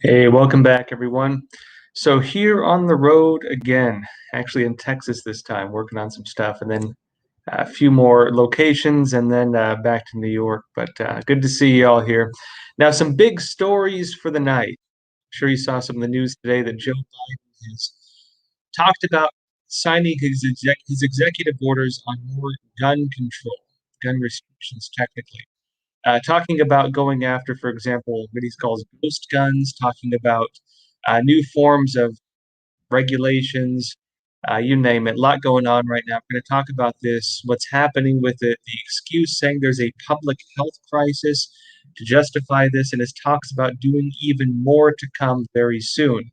Hey, welcome back, everyone. So here on the road again, actually in Texas this time, working on some stuff, and then a few more locations, and then back to New York. But good to see you all here. Now, some big stories for the night. I'm sure you saw some of the news today that Joe Biden has talked about signing his executive orders on more gun control, gun restrictions, technically. Talking about going after, for example, what he calls ghost guns, talking about new forms of regulations, you name it. A lot going on right now. We're going to talk about this, what's happening with it, the excuse saying there's a public health crisis to justify this, and his talks about doing even more to come very soon.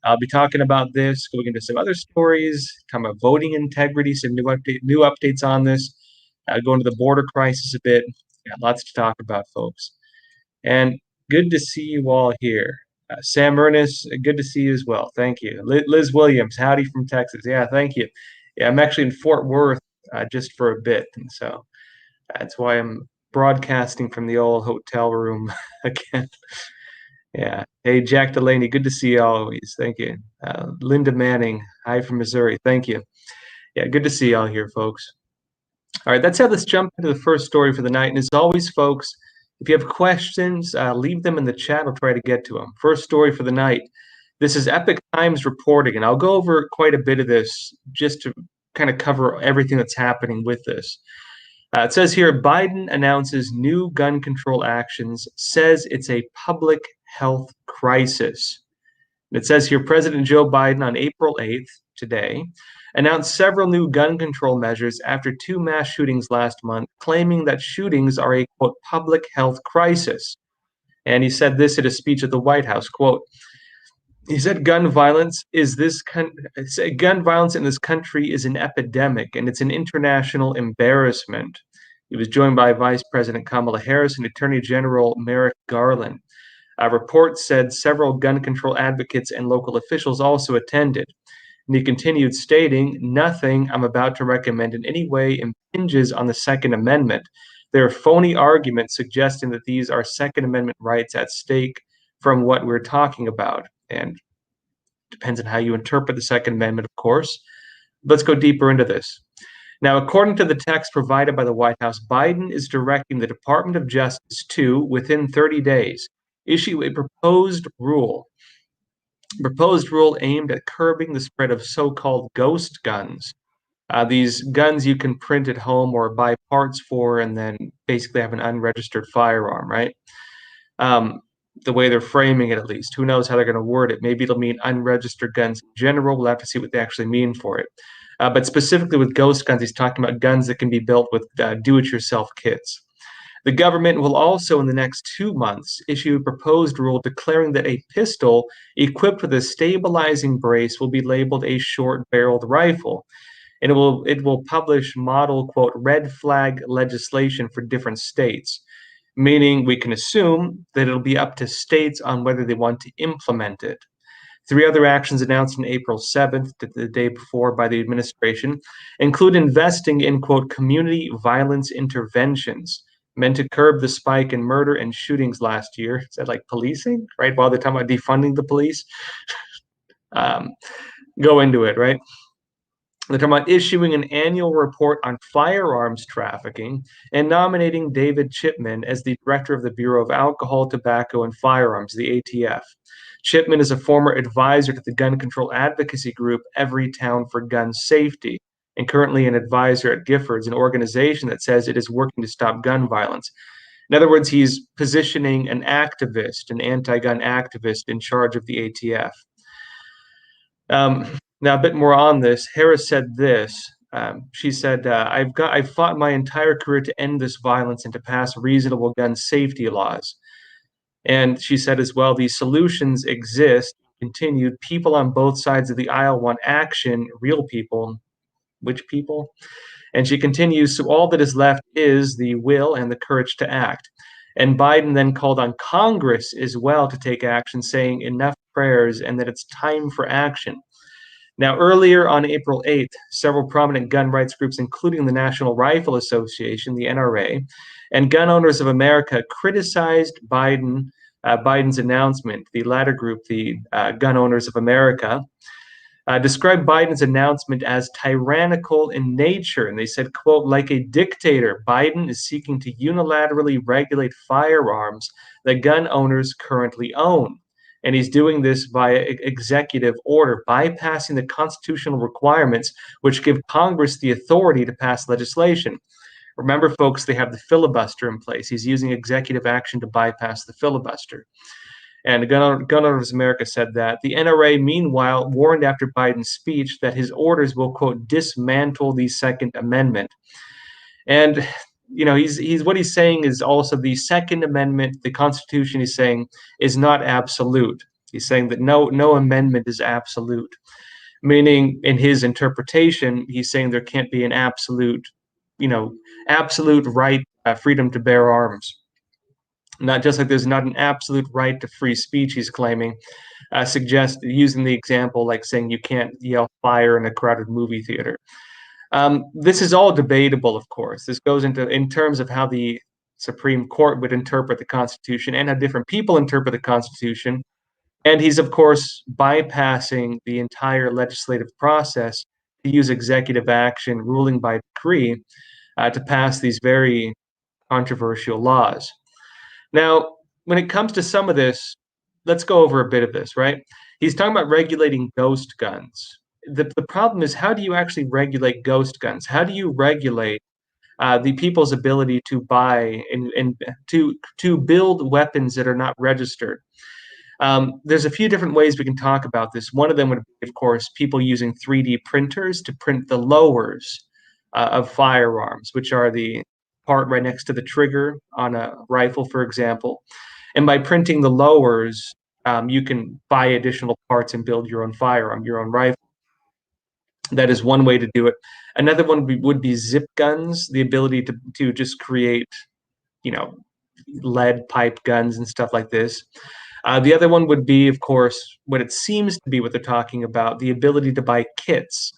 I'll be talking about this, going into some other stories, talking about voting integrity, some new updates on this, going to the border crisis a bit. Yeah, lots to talk about, folks. And good to see you all here. Sam Ernest, good to see you as well. Thank you. Liz Williams, howdy from Texas. Yeah, thank you. Yeah, I'm actually in Fort Worth just for a bit, and so that's why I'm broadcasting from the old hotel room again. Yeah. Hey, Jack Delaney, good to see you always. Thank you. Linda Manning, hi from Missouri. Thank you. Yeah, good to see you all here, folks. All right, that's how let's jump into the first story for the night. And as always, folks, if you have questions, leave them in the chat. I'll try to get to them. First story for the night. This is Epic Times reporting, and I'll go over quite a bit of this just to kind of cover everything that's happening with this. It says here Biden announces new gun control actions, says it's a public health crisis. It says here President Joe Biden on April 8th, today, announced several new gun control measures after two mass shootings last month, claiming that shootings are a, quote, public health crisis. And he said this at a speech at the White House, quote, he said gun violence in this country is an epidemic and it's an international embarrassment. He was joined by Vice President Kamala Harris and Attorney General Merrick Garland. A report said several gun control advocates and local officials also attended. And he continued stating, nothing I'm about to recommend in any way impinges on the Second Amendment. There are phony arguments suggesting that these are Second Amendment rights at stake from what we're talking about. And depends on how you interpret the Second Amendment, of course. Let's go deeper into this. Now, according to the text provided by the White House, Biden is directing the Department of Justice to, within 30 days, issue a proposed rule aimed at curbing the spread of so-called ghost guns. These guns you can print at home or buy parts for and then basically have an unregistered firearm, right? The way they're framing it, at least. Who knows how they're going to word it? Maybe it'll mean unregistered guns in general. We'll have to see what they actually mean for it. But specifically with ghost guns, he's talking about guns that can be built with do-it-yourself kits. The government will also, in the next 2 months, issue a proposed rule declaring that a pistol equipped with a stabilizing brace will be labeled a short-barreled rifle. And it will publish model, quote, red flag legislation for different states, meaning we can assume that it'll be up to states on whether they want to implement it. 3 other actions announced on April 7th, the day before, by the administration, include investing in, quote, community violence interventions meant to curb the spike in murder and shootings last year. Is that like policing, right? While they're talking about defunding the police, go into it, right? They're talking about issuing an annual report on firearms trafficking and nominating David Chipman as the director of the Bureau of Alcohol, Tobacco, and Firearms, the ATF. Chipman is a former advisor to the gun control advocacy group Everytown for Gun Safety, and currently an advisor at Giffords, an organization that says it is working to stop gun violence. In other words, he's positioning an activist, an anti-gun activist, in charge of the ATF. Now, a bit more on this. Harris said this. She said, I've fought my entire career to end this violence and to pass reasonable gun safety laws. And she said as well, these solutions exist. Continued, people on both sides of the aisle want action, real people. Which people? And she continues, so all that is left is the will and the courage to act. And Biden then called on Congress as well to take action, saying enough prayers and that it's time for action. Now, earlier on April 8th, several prominent gun rights groups, including the National Rifle Association, the NRA, and Gun Owners of America criticized Biden Biden's announcement. The latter group, the Gun Owners of America, described Biden's announcement as tyrannical in nature. And they said, quote, like a dictator, Biden is seeking to unilaterally regulate firearms that gun owners currently own. And he's doing this via executive order, bypassing the constitutional requirements which give Congress the authority to pass legislation. Remember, folks, they have the filibuster in place. He's using executive action to bypass the filibuster. And Gun Owners America said that the NRA, meanwhile, warned after Biden's speech that his orders will, quote, dismantle the Second Amendment. And he's what he's saying is also the Second Amendment, the Constitution, he's saying, is not absolute. He's saying that no amendment is absolute, meaning in his interpretation, he's saying there can't be an absolute right, freedom to bear arms. Not just like there's not an absolute right to free speech, he's claiming, using the example like saying you can't yell fire in a crowded movie theater. This is all debatable, of course. This goes in terms of how the Supreme Court would interpret the Constitution and how different people interpret the Constitution. And he's, of course, bypassing the entire legislative process to use executive action, ruling by decree, to pass these very controversial laws. Now, when it comes to some of this, let's go over a bit of this, right? He's talking about regulating ghost guns. The problem is, how do you actually regulate ghost guns? How do you regulate the people's ability to buy and to build weapons that are not registered? There's a few different ways we can talk about this. One of them would be, of course, people using 3D printers to print the lowers of firearms, which are the part right next to the trigger on a rifle, for example. And by printing the lowers, you can buy additional parts and build your own firearm, your own rifle. That is one way to do it. Another one would be zip guns, the ability to just create, lead pipe guns and stuff like this. The other one would be, of course, what it seems to be what they're talking about, the ability to buy kits.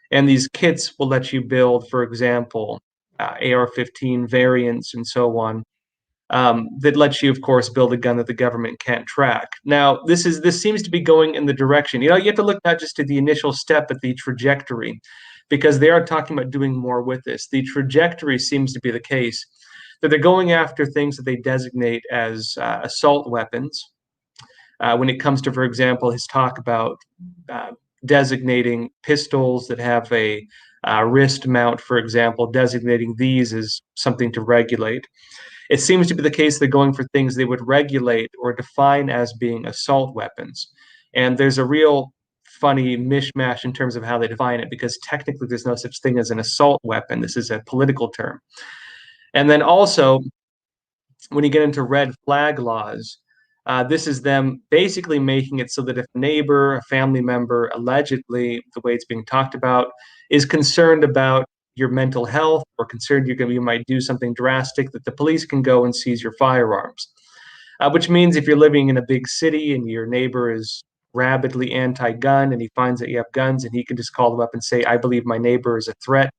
And these kits will let you build, for example, AR-15 variants and so on, that lets you, of course, build a gun that the government can't track. Now, this seems to be going in the direction. You have to look not just at the initial step, but the trajectory, because they are talking about doing more with this. The trajectory seems to be the case that they're going after things that they designate as assault weapons. When it comes to, for example, his talk about designating pistols that have a wrist mount, for example, designating these as something to regulate. It seems to be the case they're going for things they would regulate or define as being assault weapons. And there's a real funny mishmash in terms of how they define it, because technically there's no such thing as an assault weapon. This is a political term. And then also, when you get into red flag laws, this is them basically making it so that if a neighbor, a family member, allegedly, the way it's being talked about, is concerned about your mental health or concerned you might do something drastic, that the police can go and seize your firearms. Which means if you're living in a big city and your neighbor is rabidly anti-gun and he finds that you have guns, and he can just call them up and say, I believe my neighbor is a threat,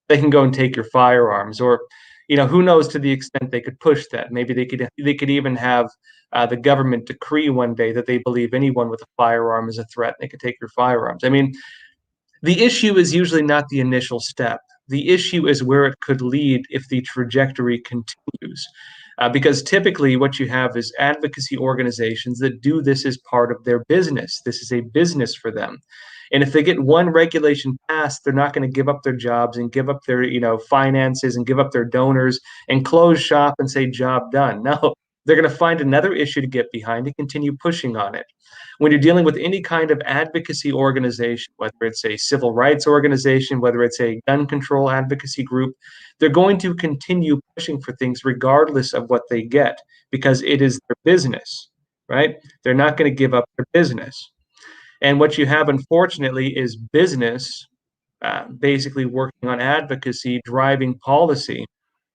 they can go and take your firearms. Or who knows to the extent they could push that. Maybe they could even have the government decree one day that they believe anyone with a firearm is a threat. They could take your firearms. I mean, the issue is usually not the initial step. The issue is where it could lead if the trajectory continues. Because typically what you have is advocacy organizations that do this as part of their business. This is a business for them. And if they get one regulation passed, they're not going to give up their jobs and give up their, finances and give up their donors and close shop and say, job done. No, they're going to find another issue to get behind and continue pushing on it. When you're dealing with any kind of advocacy organization, whether it's a civil rights organization, whether it's a gun control advocacy group, they're going to continue pushing for things regardless of what they get, because it is their business, right? They're not going to give up their business. And what you have, unfortunately, is business basically working on advocacy, driving policy,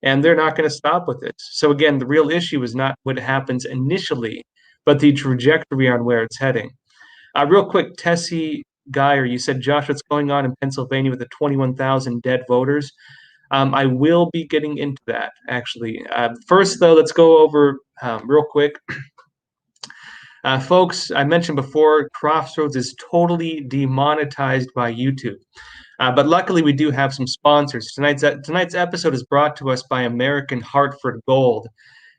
and they're not going to stop with this. So again, the real issue is not what happens initially, but the trajectory on where it's heading. Real quick, Tessie Geyer, you said, Josh, what's going on in Pennsylvania with the 21,000 dead voters? I will be getting into that, actually. First, though, let's go over real quick Folks, I mentioned before, Crossroads is totally demonetized by YouTube. But luckily, we do have some sponsors. Tonight's episode is brought to us by American Hartford Gold.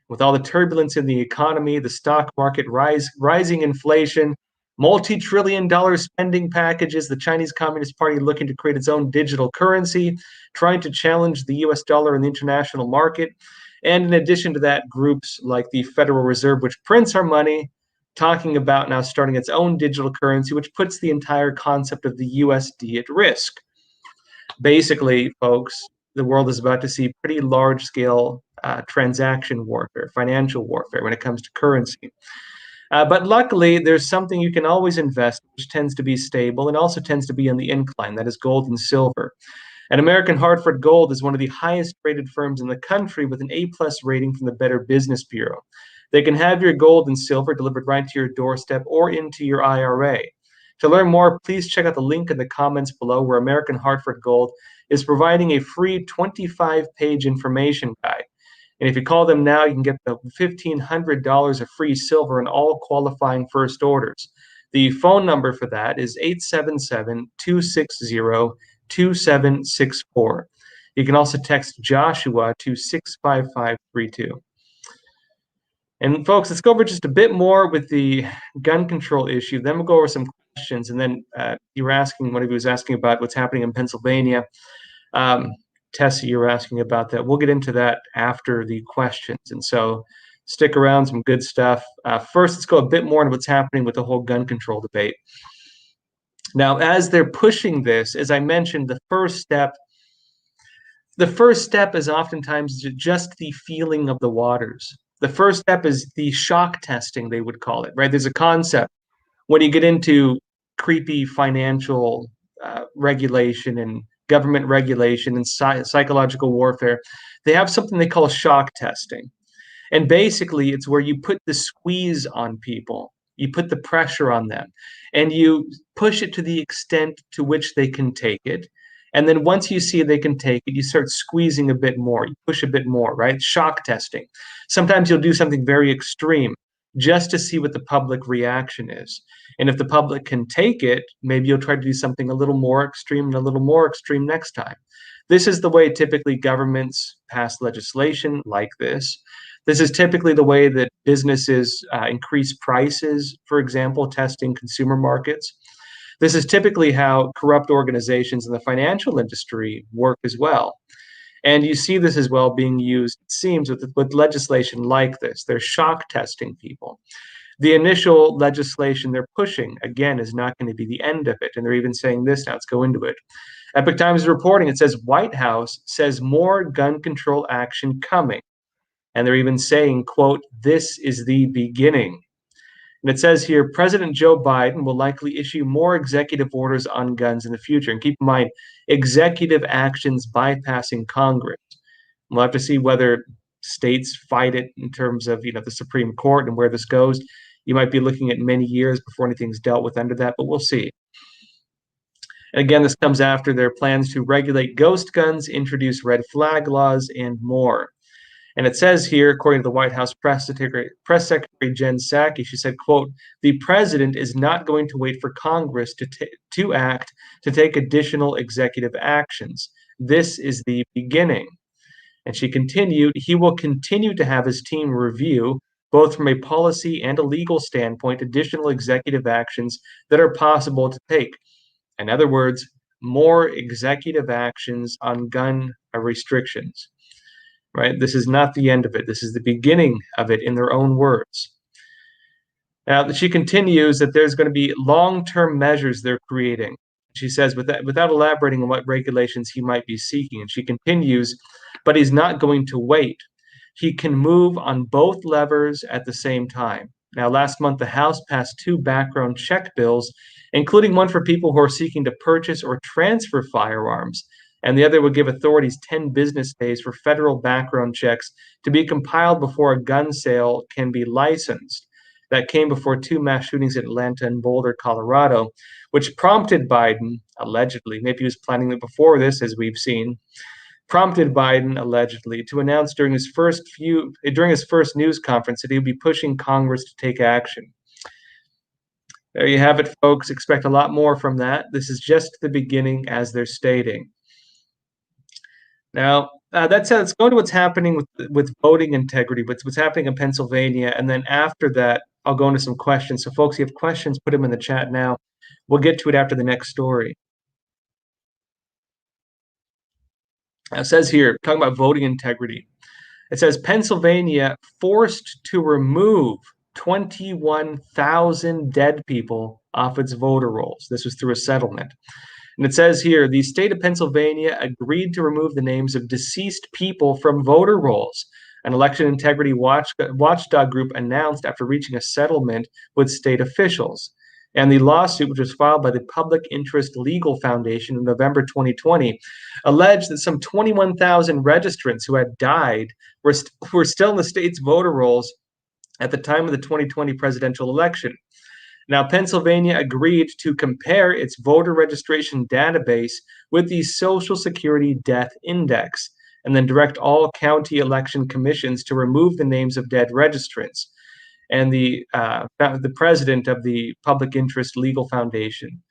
With all the turbulence in the economy, the stock market, rising inflation, multi-trillion-dollar spending packages, the Chinese Communist Party looking to create its own digital currency, trying to challenge the US dollar in the international market. And in addition to that, groups like the Federal Reserve, which prints our money, talking about now starting its own digital currency, which puts the entire concept of the USD at risk. Basically, folks, the world is about to see pretty large scale transaction warfare, financial warfare when it comes to currency. But luckily, there's something you can always invest, which tends to be stable and also tends to be on the incline. That is gold and silver. And American Hartford Gold is one of the highest rated firms in the country with an A-plus rating from the Better Business Bureau. They can have your gold and silver delivered right to your doorstep or into your IRA. To learn more, please check out the link in the comments below where American Hartford Gold is providing a free 25-page information guide. And if you call them now, you can get the $1,500 of free silver in all qualifying first orders. The phone number for that is 877-260-2764. You can also text Joshua to 65532. And folks, let's go over just a bit more with the gun control issue. Then we'll go over some questions. And then you were asking, one of you was asking about what's happening in Pennsylvania. Tessa, you were asking about that. We'll get into that after the questions. And so stick around, some good stuff. First, let's go a bit more into what's happening with the whole gun control debate. Now, as they're pushing this, as I mentioned, the first step is oftentimes just the feeling of the waters. The first step is the shock testing, they would call it, right? There's a concept when you get into creepy financial regulation and government regulation and psychological warfare, they have something they call shock testing. And basically, it's where you put the squeeze on people, you put the pressure on them, and you push it to the extent to which they can take it. And then once you see they can take it, you start squeezing a bit more, you push a bit more, right? Shock testing. Sometimes you'll do something very extreme just to see what the public reaction is. And if the public can take it, maybe you'll try to do something a little more extreme and a little more extreme next time. This is the way typically governments pass legislation like this. This is typically the way that businesses increase prices, for example, testing consumer markets. This is typically how corrupt organizations in the financial industry work as well. And you see this as well being used, it seems, with legislation like this. They're shock testing people. The initial legislation they're pushing, again, is not going to be the end of it. And they're even saying this now. Let's go into it. Epoch Times is reporting, it says White House says more gun control action coming. And they're even saying, quote, this is the beginning. And it says here, President Joe Biden will likely issue more executive orders on guns in the future. And keep in mind, executive actions bypassing Congress. We'll have to see whether states fight it in terms of, the Supreme Court and where this goes. You might be looking at many years before anything's dealt with under that, but we'll see. And again, this comes after their plans to regulate ghost guns, introduce red flag laws, and more. And it says here, according to the White House Press Secretary Jen Psaki, she said, quote, the president is not going to wait for Congress to act to take additional executive actions. This is the beginning. And she continued, he will continue to have his team review, both from a policy and a legal standpoint, additional executive actions that are possible to take. In other words, more executive actions on gun restrictions. Right? This is not the end of it. This is the beginning of it in their own words. Now, she continues that there's going to be long-term measures they're creating. She says, without elaborating on what regulations he might be seeking. And she continues, but he's not going to wait. He can move on both levers at the same time. Now, last month, the House passed 2 background check bills, including one for people who are seeking to purchase or transfer firearms. And the other would give authorities 10 business days for federal background checks to be compiled before a gun sale can be licensed. That came before 2 mass shootings in Atlanta and Boulder, Colorado, which prompted Biden, allegedly, maybe he was planning it before this, as we've seen, prompted Biden, allegedly, to announce during his first news conference that he would be pushing Congress to take action. There you have it, folks. Expect a lot more from that. This is just the beginning, as they're stating. Now, that said, let's go to what's happening with voting integrity, what's happening in Pennsylvania, and then after that, I'll go into some questions. So, folks, if you have questions, put them in the chat now. We'll get to it after the next story. It says here, talking about voting integrity, it says Pennsylvania forced to remove 21,000 dead people off its voter rolls. This was through a settlement. And it says here, the state of Pennsylvania agreed to remove the names of deceased people from voter rolls. An election integrity watchdog group announced after reaching a settlement with state officials. And the lawsuit, which was filed by the Public Interest Legal Foundation in November 2020, alleged that some 21,000 registrants who had died were still in the state's voter rolls at the time of the 2020 presidential election. Now, Pennsylvania agreed to compare its voter registration database with the Social Security Death Index and then direct all county election commissions to remove the names of dead registrants. And the president of the Public Interest Legal Foundation,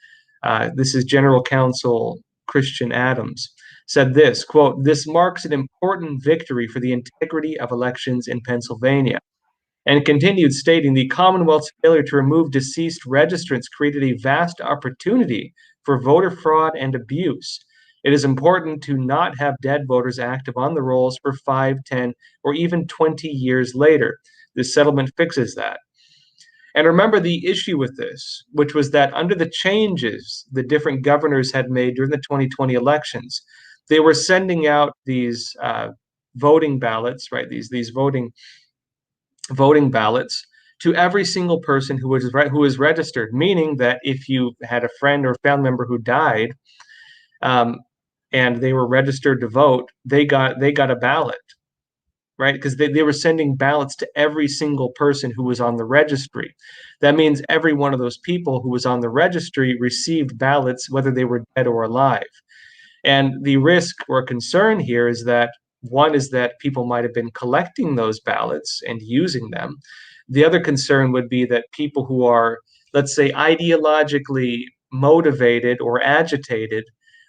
this is General Counsel Christian Adams, said this, quote, "This marks an important victory for the integrity of elections in Pennsylvania." And continued, stating, "The Commonwealth's failure to remove deceased registrants created a vast opportunity for voter fraud and abuse. It is important to not have dead voters active on the rolls for 5, 10, or even 20 years later. This settlement fixes that." And remember the issue with this, which was that under the changes the different governors had made during the 2020 elections, they were sending out these voting ballots, right? These voting ballots to every single person who was registered, meaning that if you had a friend or family member who died, and they were registered to vote, they got a ballot, right? Because they were sending ballots to every single person who was on the registry. That means every one of those people who was on the registry received ballots, whether they were dead or alive. And the risk or concern here is that one is that people might have been collecting those ballots and using them. The other concern would be that people who are, let's say, ideologically motivated or agitated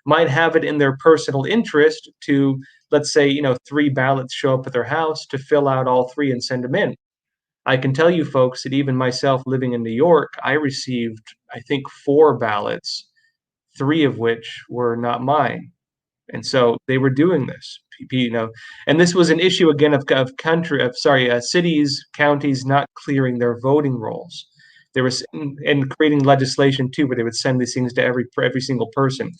might have it in their personal interest to, let's say, 3 ballots show up at their house, to fill out all 3 and send them in. I can tell you folks that even myself living in New York, I received, I think, 4 ballots, 3 of which were not mine. And so they were doing this, and this was an issue again of cities, counties not clearing their voting rolls. There was and creating legislation too, where they would send these things to every single person.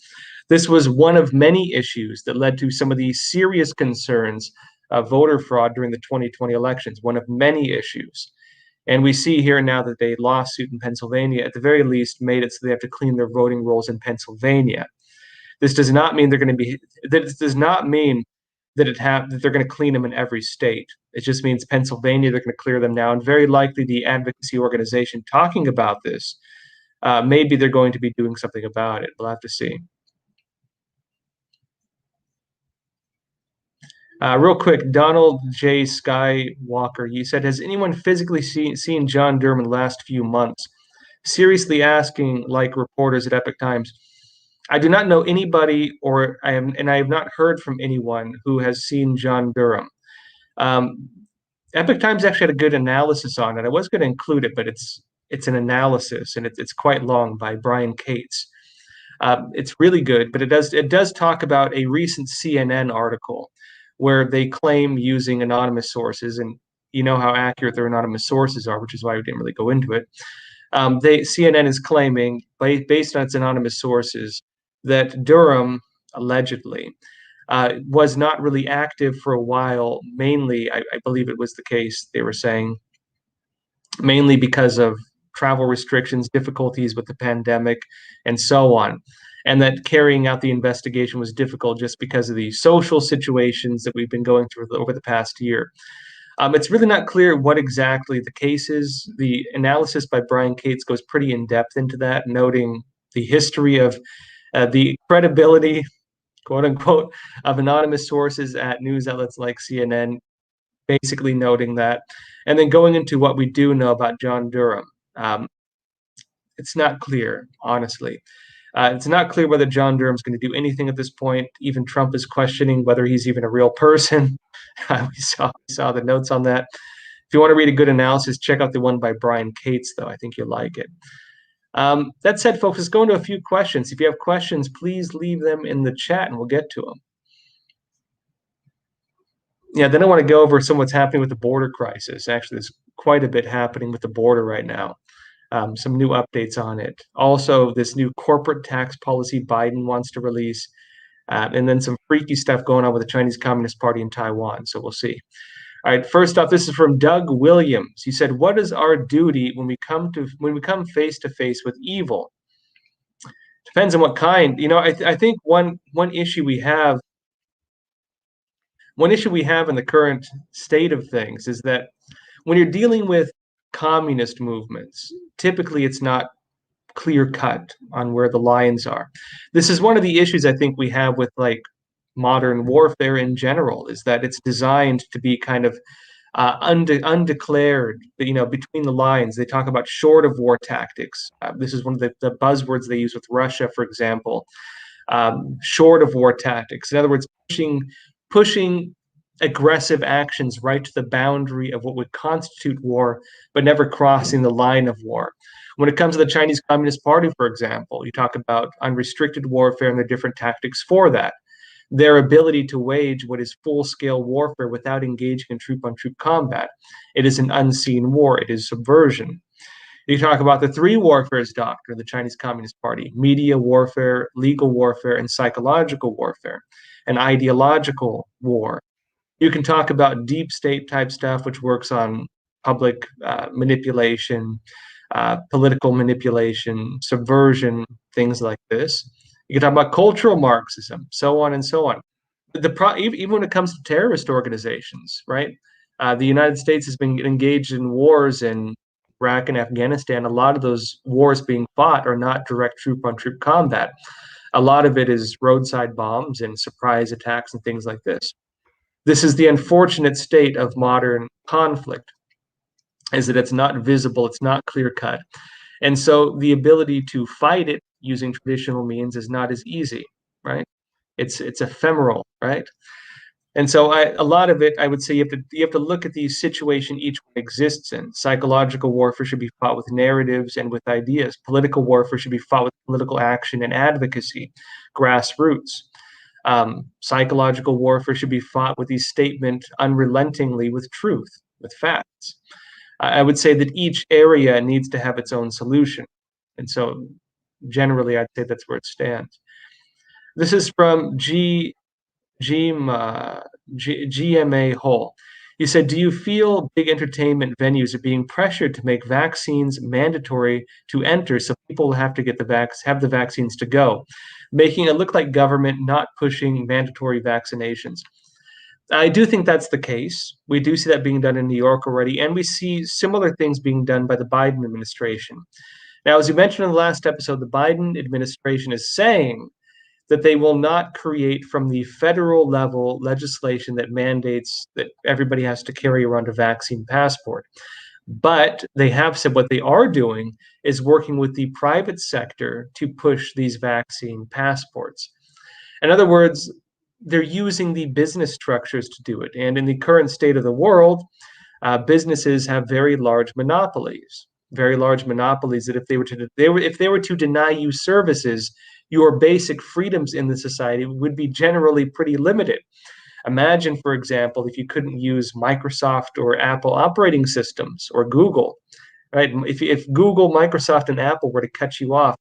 This was one of many issues that led to some of these serious concerns of voter fraud during the 2020 elections. One of many issues. And we see here now that a lawsuit in Pennsylvania, at the very least, made it so they have to clean their voting rolls in Pennsylvania. This does not mean they're going to be. This does not mean that they're going to clean them in every state. It just means Pennsylvania, they're going to clear them now, and very likely the advocacy organization talking about this, maybe they're going to be doing something about it. We'll have to see. Real quick, Donald J. Skywalker, you said, has anyone physically seen John Durham in the last few months? Seriously asking, like reporters at Epoch Times. I do not know anybody, I have not heard from anyone who has seen John Durham. Epoch Times actually had a good analysis on it. I was going to include it, but it's an analysis, and it's quite long, by Brian Cates. It's really good, but it does talk about a recent CNN article where they claim using anonymous sources, and you know how accurate their anonymous sources are, which is why we didn't really go into it. CNN is claiming, based on its anonymous sources, that Durham allegedly was not really active for a while. Mainly, I believe it was the case, they were saying, mainly because of travel restrictions, difficulties with the pandemic, and so on. And that carrying out the investigation was difficult just because of the social situations that we've been going through over the past year. It's really not clear what exactly the case is. The analysis by Brian Cates goes pretty in depth into that, noting the history of the credibility, quote unquote, of anonymous sources at news outlets like CNN, basically noting that, and then going into what we do know about John Durham. It's not clear, honestly. It's not clear whether John Durham's going to do anything at this point. Even Trump is questioning whether he's even a real person. We saw the notes on that. If you want to read a good analysis, check out the one by Brian Cates, though. I think you'll like it. That said, folks, let's go into a few questions. If you have questions, please leave them in the chat and we'll get to them. Yeah, then I want to go over some of what's happening with the border crisis. Actually, there's quite a bit happening with the border right now. Some new updates on it. Also, this new corporate tax policy Biden wants to release, and then some freaky stuff going on with the Chinese Communist Party in Taiwan. So we'll see. All right, first off, this is from Doug Williams. He said, "What is our duty when we come face to face with evil?" Depends on what kind. I think one issue we have in the current state of things is that when you're dealing with communist movements, typically it's not clear cut on where the lines are. This is one of the issues I think we have with like modern warfare in general, is that it's designed to be kind of undeclared, between the lines. They talk about short of war tactics. This is one of the buzzwords they use with Russia, for example. Short of war tactics. In other words, pushing aggressive actions right to the boundary of what would constitute war, but never crossing the line of war. When it comes to the Chinese Communist Party, for example, you talk about unrestricted warfare and the different tactics for that. Their ability to wage what is full-scale warfare without engaging in troop-on-troop combat. It is an unseen war. It is subversion. You talk about the three warfares doctrine of the Chinese Communist Party: media warfare, legal warfare, and psychological warfare, and ideological war. You can talk about deep state type stuff, which works on public manipulation, political manipulation, subversion, things like this. You can talk about cultural Marxism, so on and so on. Even when it comes to terrorist organizations, right? The United States has been engaged in wars in Iraq and Afghanistan. A lot of those wars being fought are not direct troop-on-troop combat. A lot of it is roadside bombs and surprise attacks and things like this. This is the unfortunate state of modern conflict, is that it's not visible, it's not clear-cut. And so the ability to fight it using traditional means is not as easy, right? It's ephemeral, right? And so a lot of it, I would say, you have to look at the situation each one exists in. Psychological warfare should be fought with narratives and with ideas. Political warfare should be fought with political action and advocacy, grassroots. Psychological warfare should be fought with the statement unrelentingly with truth, with facts. I would say that each area needs to have its own solution. And so generally, I'd say that's where it stands. This is from GMA Hole. He said, "Do you feel big entertainment venues are being pressured to make vaccines mandatory to enter, so people have to have the vaccines to go, making it look like government not pushing mandatory vaccinations?" I do think that's the case. We do see that being done in New York already, and we see similar things being done by the Biden administration. Now, as you mentioned in the last episode, the Biden administration is saying that they will not create from the federal level legislation that mandates that everybody has to carry around a vaccine passport. But they have said what they are doing is working with the private sector to push these vaccine passports. In other words, they're using the business structures to do it. And in the current state of the world, businesses have very large monopolies that if they were to deny you services, your basic freedoms in the society would be generally pretty limited. Imagine, for example, if you couldn't use Microsoft or Apple operating systems or Google, right? If Google, Microsoft, and Apple were to cut you off,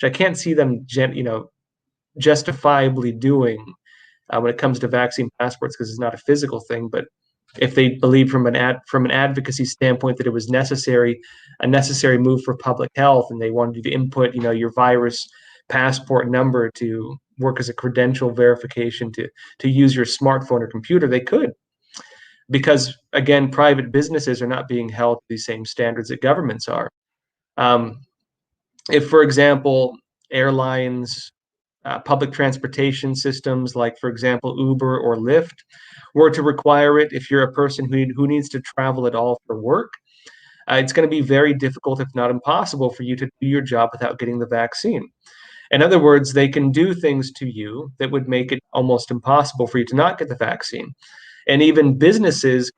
which I can't see them, justifiably doing when it comes to vaccine passports, because it's not a physical thing. But if they believed from an advocacy standpoint that it was a necessary move for public health, and they wanted you to input, your virus passport number to work as a credential verification to use your smartphone or computer, they could. Because again, private businesses are not being held to the same standards that governments are. If, for example, airlines, public transportation systems like, for example, Uber or Lyft, were to require it if you're a person who needs to travel at all for work, it's going to be very difficult, if not impossible, for you to do your job without getting the vaccine. In other words, they can do things to you that would make it almost impossible for you to not get the vaccine. And even businesses,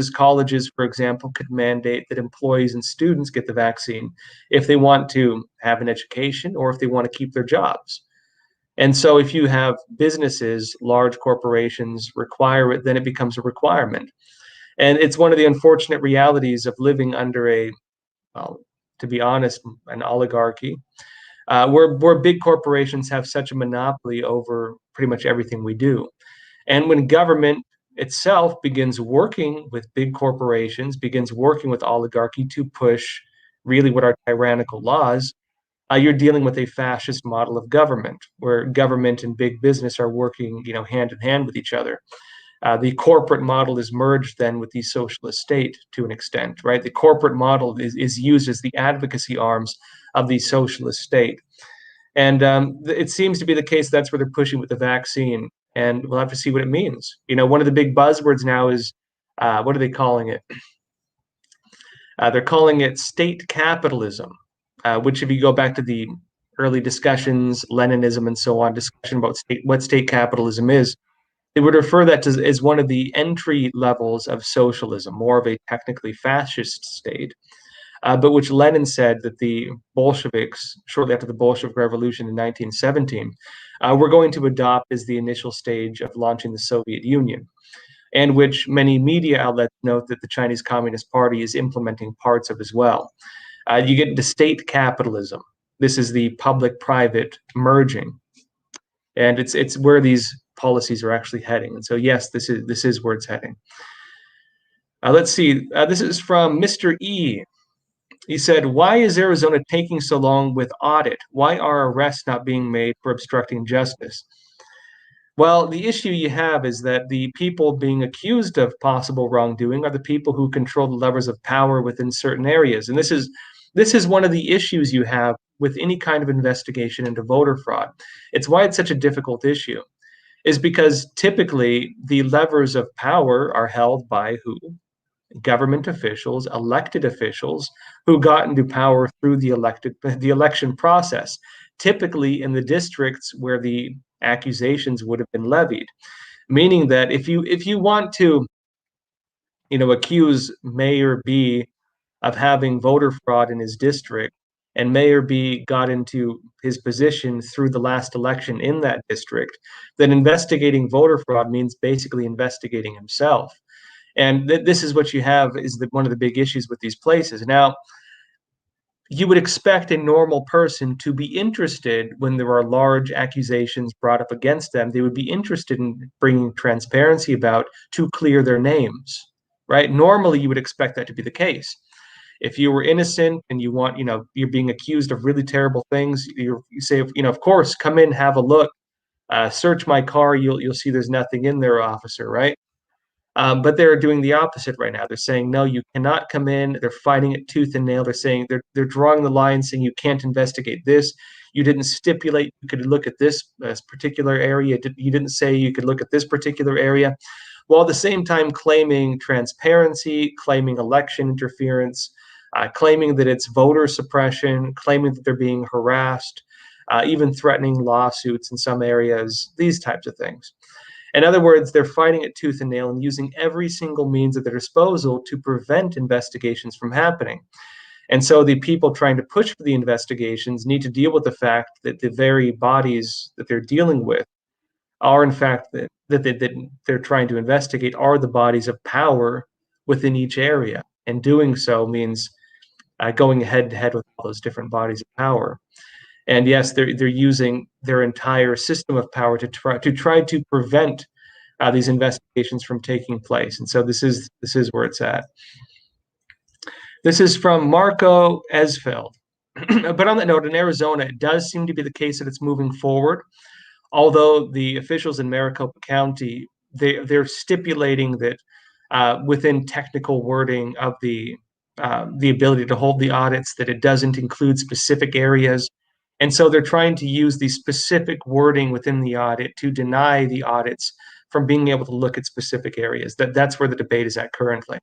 colleges, for example, could mandate that employees and students get the vaccine if they want to have an education or if they want to keep their jobs. And so if you have businesses, large corporations require it, then it becomes a requirement. And it's one of the unfortunate realities of living under well, to be honest, an oligarchy, where big corporations have such a monopoly over pretty much everything we do. And when government itself begins working with big corporations, begins working with oligarchy to push really what are tyrannical laws, you're dealing with a fascist model of government, where government and big business are working, hand in hand with each other. The corporate model is merged then with the socialist state to an extent, right? The corporate model is used as the advocacy arms of the socialist state. And it seems to be the case that's where they're pushing with the vaccine. And we'll have to see what it means. One of the big buzzwords now is, what are they calling it? They're calling it state capitalism, which if you go back to the early discussions, Leninism and so on, discussion about what state capitalism is, they would refer that to as one of the entry levels of socialism, more of a technically fascist state. But which Lenin said that the Bolsheviks, shortly after the Bolshevik Revolution in 1917, were going to adopt as the initial stage of launching the Soviet Union, and which many media outlets note that the Chinese Communist Party is implementing parts of as well. You get into state capitalism. This is the public-private merging, and it's where these policies are actually heading. And so, yes, this is where it's heading. Let's see. This is from Mr. E. He said, "Why is Arizona taking so long with audit? Why are arrests not being made for obstructing justice?" Well, the issue you have is that the people being accused of possible wrongdoing are the people who control the levers of power within certain areas. And this is one of the issues you have with any kind of investigation into voter fraud. It's why it's such a difficult issue, is because typically the levers of power are held by who? Government officials, elected officials who got into power through the election process, typically in the districts where the accusations would have been levied. Meaning that if you want to, accuse Mayor B of having voter fraud in his district, and Mayor B got into his position through the last election in that district, then investigating voter fraud means basically investigating himself. And this is what you have is one of the big issues with these places. Now, you would expect a normal person to be interested when there are large accusations brought up against them. They would be interested in bringing transparency about to clear their names, right? Normally, you would expect that to be the case. If you were innocent and you're being accused of really terrible things, you say, of course, come in, have a look, search my car. You'll see there's nothing in there, officer, right? But they're doing the opposite right now. They're saying, no, you cannot come in. They're fighting it tooth and nail. They're saying they're drawing the line, saying you can't investigate this. You didn't stipulate you could look at this particular area. You didn't say you could look at this particular area, while at the same time claiming transparency, claiming election interference, claiming that it's voter suppression, claiming that they're being harassed, even threatening lawsuits in some areas, these types of things. In other words, they're fighting it tooth and nail and using every single means at their disposal to prevent investigations from happening. And so the people trying to push for the investigations need to deal with the fact that the very bodies that they're dealing with are, in fact, that they're trying to investigate are the bodies of power within each area. And doing so means going head to head with all those different bodies of power. And yes, they're using their entire system of power to try to prevent these investigations from taking place. And so this is where it's at. This is from Marco Esfeld. But on that note, in Arizona, it does seem to be the case that it's moving forward. Although the officials in Maricopa County, they're stipulating that within technical wording of the ability to hold the audits, that it doesn't include specific areas. And so they're trying to use the specific wording within the audit to deny the audits from being able to look at specific areas. That's where the debate is at currently.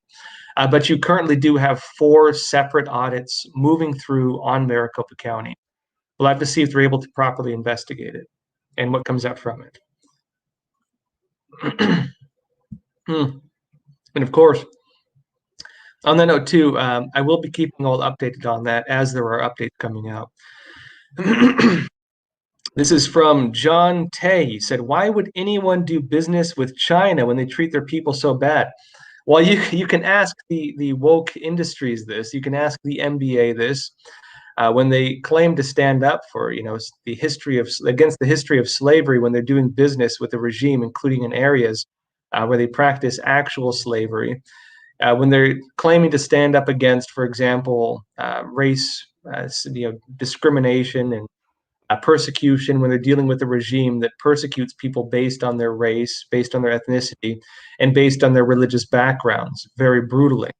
But you currently do have 4 separate audits moving through on Maricopa County. We'll have to see if they're able to properly investigate it and what comes out from it. And of course, on that note too, I will be keeping all updated on that as there are updates coming out. This is from John Tay. He said, "Why would anyone do business with China when they treat their people so bad?" Well, you can ask the woke industries this. You can ask the NBA this. When they claim to stand up for the history of against the history of slavery, when they're doing business with the regime, including in areas where they practice actual slavery, when they're claiming to stand up against, for example, race, discrimination and persecution, when they're dealing with a regime that persecutes people based on their race, based on their ethnicity, and based on their religious backgrounds, very brutally.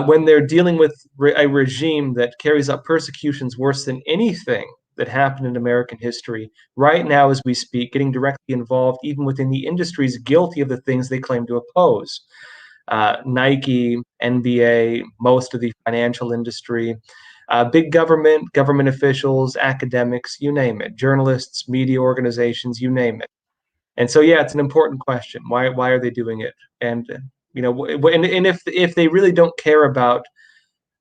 When they're dealing with a regime that carries out persecutions worse than anything that happened in American history, right now as we speak, getting directly involved even within the industries guilty of the things they claim to oppose. Nike, NBA, most of the financial industry, big government officials, academics, you name it, journalists, media organizations, you name it. And so, yeah, it's an important question. Why are they doing it? And and if they really don't care about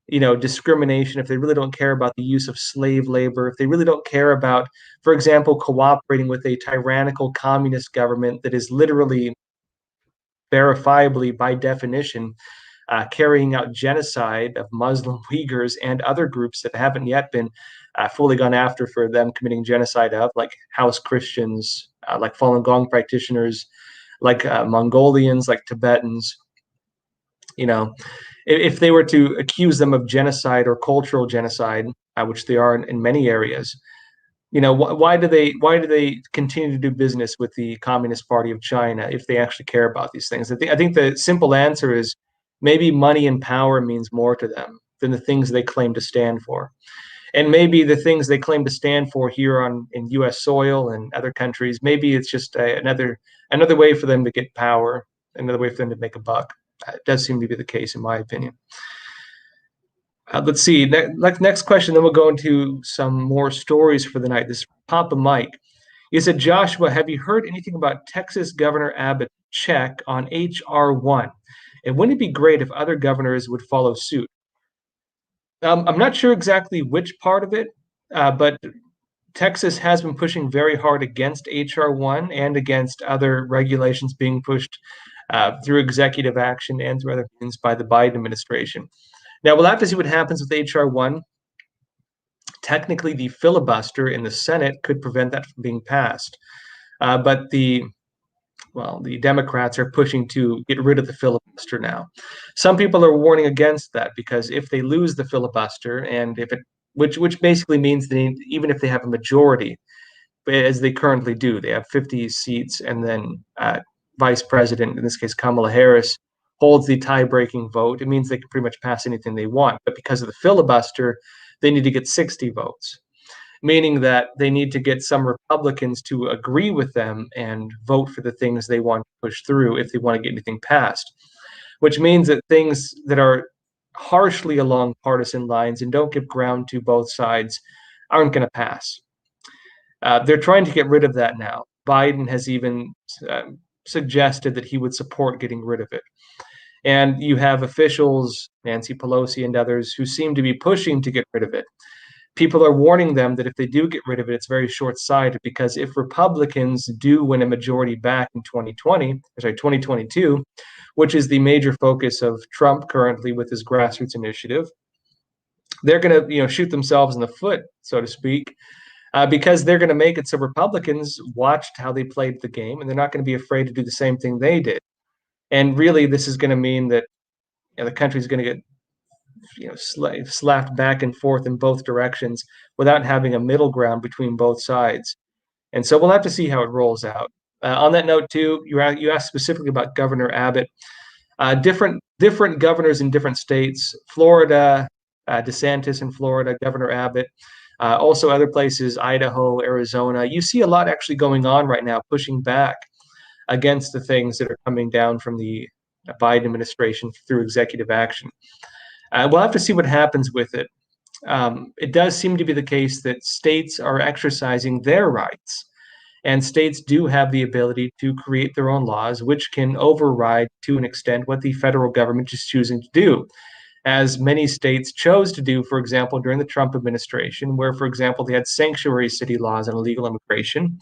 discrimination, if they really don't care about the use of slave labor, if they really don't care about, for example, cooperating with a tyrannical communist government that is literally, verifiably, by definition, carrying out genocide of Muslim Uyghurs and other groups that haven't yet been fully gone after for them committing genocide of, like house Christians, like Falun Gong practitioners, like Mongolians, like Tibetans. If they were to accuse them of genocide or cultural genocide, which they are in many areas, why do they continue to do business with the Communist Party of China if they actually care about these things? I think the simple answer is maybe money and power means more to them than the things they claim to stand for. And maybe the things they claim to stand for here in U.S. soil and other countries, maybe it's just another way for them to get power, another way for them to make a buck. It does seem to be the case, in my opinion. Let's see. Next question, then we'll go into some more stories for the night. This is Papa Mike. He said, "Joshua, have you heard anything about Texas Governor Abbott's check on H.R. 1? And wouldn't it be great if other governors would follow suit?" I'm not sure exactly which part of it, but Texas has been pushing very hard against H.R. 1 and against other regulations being pushed through executive action and through other means by the Biden administration. Now, we'll have to see what happens with H.R. 1. Technically, the filibuster in the Senate could prevent that from being passed. But the Democrats are pushing to get rid of the filibuster now. Some people are warning against that because if they lose the filibuster, and which basically means that even if they have a majority, as they currently do, they have 50 seats, and then Vice President, in this case Kamala Harris, holds the tie-breaking vote. It means they can pretty much pass anything they want. But because of the filibuster, they need to get 60 votes, meaning that they need to get some Republicans to agree with them and vote for the things they want to push through if they want to get anything passed, which means that things that are harshly along partisan lines and don't give ground to both sides aren't going to pass. They're trying to get rid of that now. Biden has even suggested that he would support getting rid of it. And you have officials, Nancy Pelosi and others, who seem to be pushing to get rid of it. People are warning them that if they do get rid of it, it's very short-sighted, because if Republicans do win a majority back in 2022, which is the major focus of Trump currently with his grassroots initiative, they're going to shoot themselves in the foot, so to speak, because they're going to make it so Republicans watched how they played the game, and they're not going to be afraid to do the same thing they did. And really, this is going to mean that the country's going to get slapped back and forth in both directions without having a middle ground between both sides. And so we'll have to see how it rolls out. On that note, too, you asked specifically about Governor Abbott. Different governors in different states, Florida, DeSantis in Florida, Governor Abbott, also other places, Idaho, Arizona. You see a lot actually going on right now, pushing back against the things that are coming down from the Biden administration through executive action. We'll have to see what happens with it. It does seem to be the case that states are exercising their rights, and states do have the ability to create their own laws, which can override to an extent what the federal government is choosing to do, as many states chose to do, for example, during the Trump administration, where, for example, they had sanctuary city laws on illegal immigration.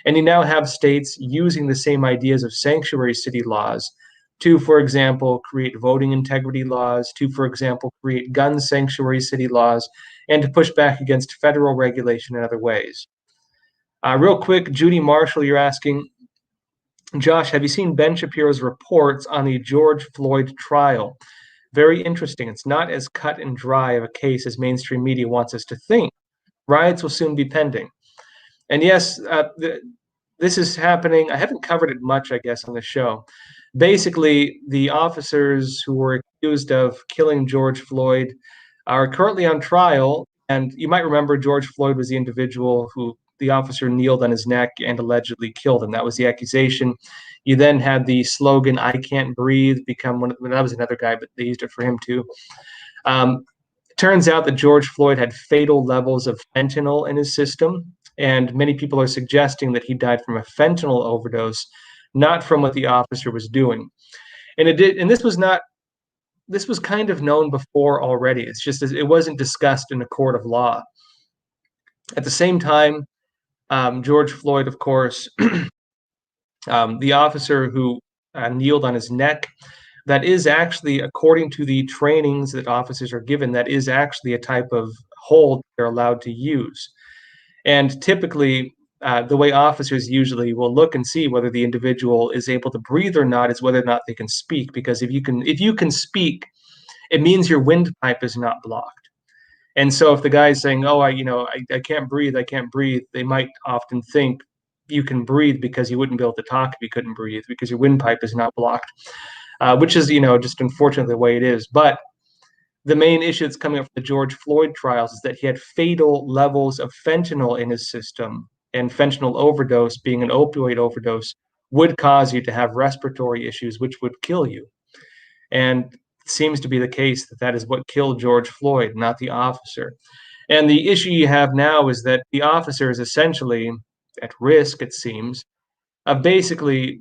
And you now have states using the same ideas of sanctuary city laws to, for example, create voting integrity laws, to, for example, create gun sanctuary city laws, and to push back against federal regulation in other ways. Real quick, Judy Marshall, you're asking, Josh, have you seen Ben Shapiro's reports on the George Floyd trial? Very interesting. It's not as cut and dry of a case as mainstream media wants us to think. Riots will soon be pending. And yes, this is happening. I haven't covered it much, I guess, on the show. Basically, the officers who were accused of killing George Floyd are currently on trial. And you might remember George Floyd was the individual who the officer kneeled on his neck and allegedly killed him. That was the accusation. You then had the slogan, "I can't breathe," become one of, that was another guy, but they used it for him too. Turns out that George Floyd had fatal levels of fentanyl in his system, and many people are suggesting that he died from a fentanyl overdose, not from what the officer was doing. And it did, and this was kind of known before already. It's just it wasn't discussed in a court of law. At the same time, George Floyd, of course, the officer who kneeled on his neck, that is actually, according to the trainings that officers are given, that is actually a type of hold they're allowed to use. And typically, the way officers usually will look and see whether the individual is able to breathe or not is whether or not they can speak. Because if you can speak, it means your windpipe is not blocked. And so if the guy is saying, "Oh, I can't breathe, I can't breathe," they might often think you can breathe because you wouldn't be able to talk if you couldn't breathe because your windpipe is not blocked, which is, just unfortunately the way it is. But the main issue that's coming up with the George Floyd trials is that he had fatal levels of fentanyl in his system, and fentanyl overdose, being an opioid overdose, would cause you to have respiratory issues, which would kill you. And it seems to be the case that that is what killed George Floyd, not the officer. And the issue you have now is that the officer is essentially at risk, it seems, of basically,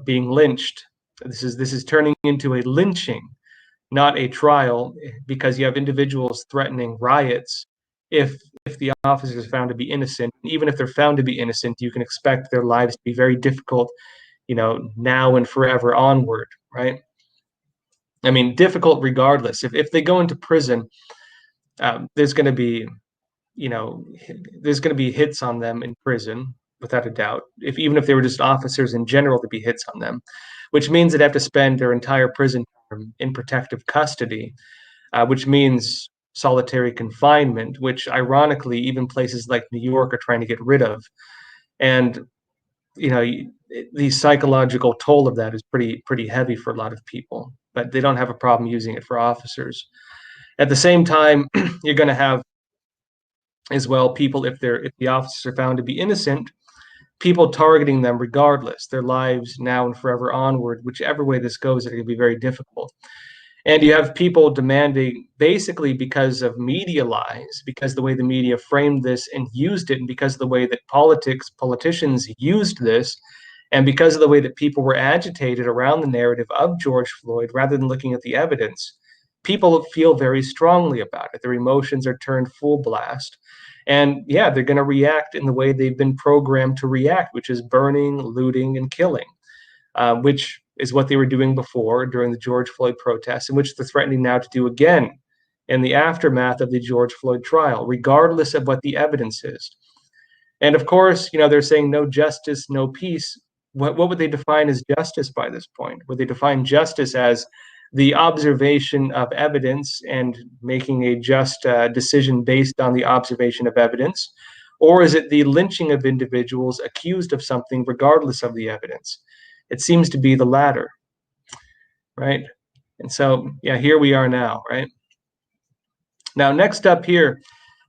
being lynched. This is turning into a lynching, not a trial, because you have individuals threatening riots if the officer is found to be innocent. Even if they're found to be innocent, you can expect their lives to be very difficult, now and forever onward, right? I mean, difficult regardless. If they go into prison, there's going to be, there's going to be hits on them in prison, without a doubt. Even if they were just officers in general, to be hits on them, which means they'd have to spend their entire prison term in protective custody, which means solitary confinement, which ironically even places like New York are trying to get rid of. And the psychological toll of that is pretty heavy for a lot of people, but they don't have a problem using it for officers. At the same time, you're going to have as well people, if the officers are found to be innocent, people targeting them regardless, their lives now and forever onward, whichever way this goes, it can be very difficult. And you have people demanding, basically because of media lies, because the way the media framed this and used it, and because of the way that politicians used this, and because of the way that people were agitated around the narrative of George Floyd, rather than looking at the evidence, people feel very strongly about it. Their emotions are turned full blast. And yeah, they're going to react in the way they've been programmed to react, which is burning, looting, and killing, which is what they were doing before during the George Floyd protests, and which they're threatening now to do again in the aftermath of the George Floyd trial, regardless of what the evidence is. And of course, they're saying no justice, no peace. What would they define as justice by this point? Would they define justice as the observation of evidence and making a just decision based on the observation of evidence? Or is it the lynching of individuals accused of something regardless of the evidence? It seems to be the latter, right? And so, yeah, here we are now, right? Now, next up here,